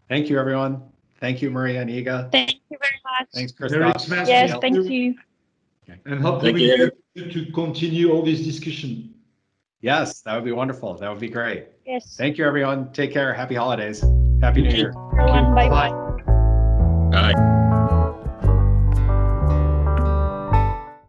Speaker 5: Thank you, everyone. Thank you, Maria and Iga.
Speaker 3: Thank you very much.
Speaker 5: Thanks,
Speaker 4: Merry
Speaker 5: Christoph.
Speaker 4: Christmas.
Speaker 3: Yes, thank you.
Speaker 4: And hopefully
Speaker 6: Thank you.
Speaker 4: to continue all this discussion.
Speaker 5: Yes, that would be wonderful. That would be great.
Speaker 3: Yes.
Speaker 5: Thank you, everyone. Take care. Happy holidays. Happy New Year.
Speaker 3: Everyone, bye
Speaker 4: Bye.
Speaker 3: bye.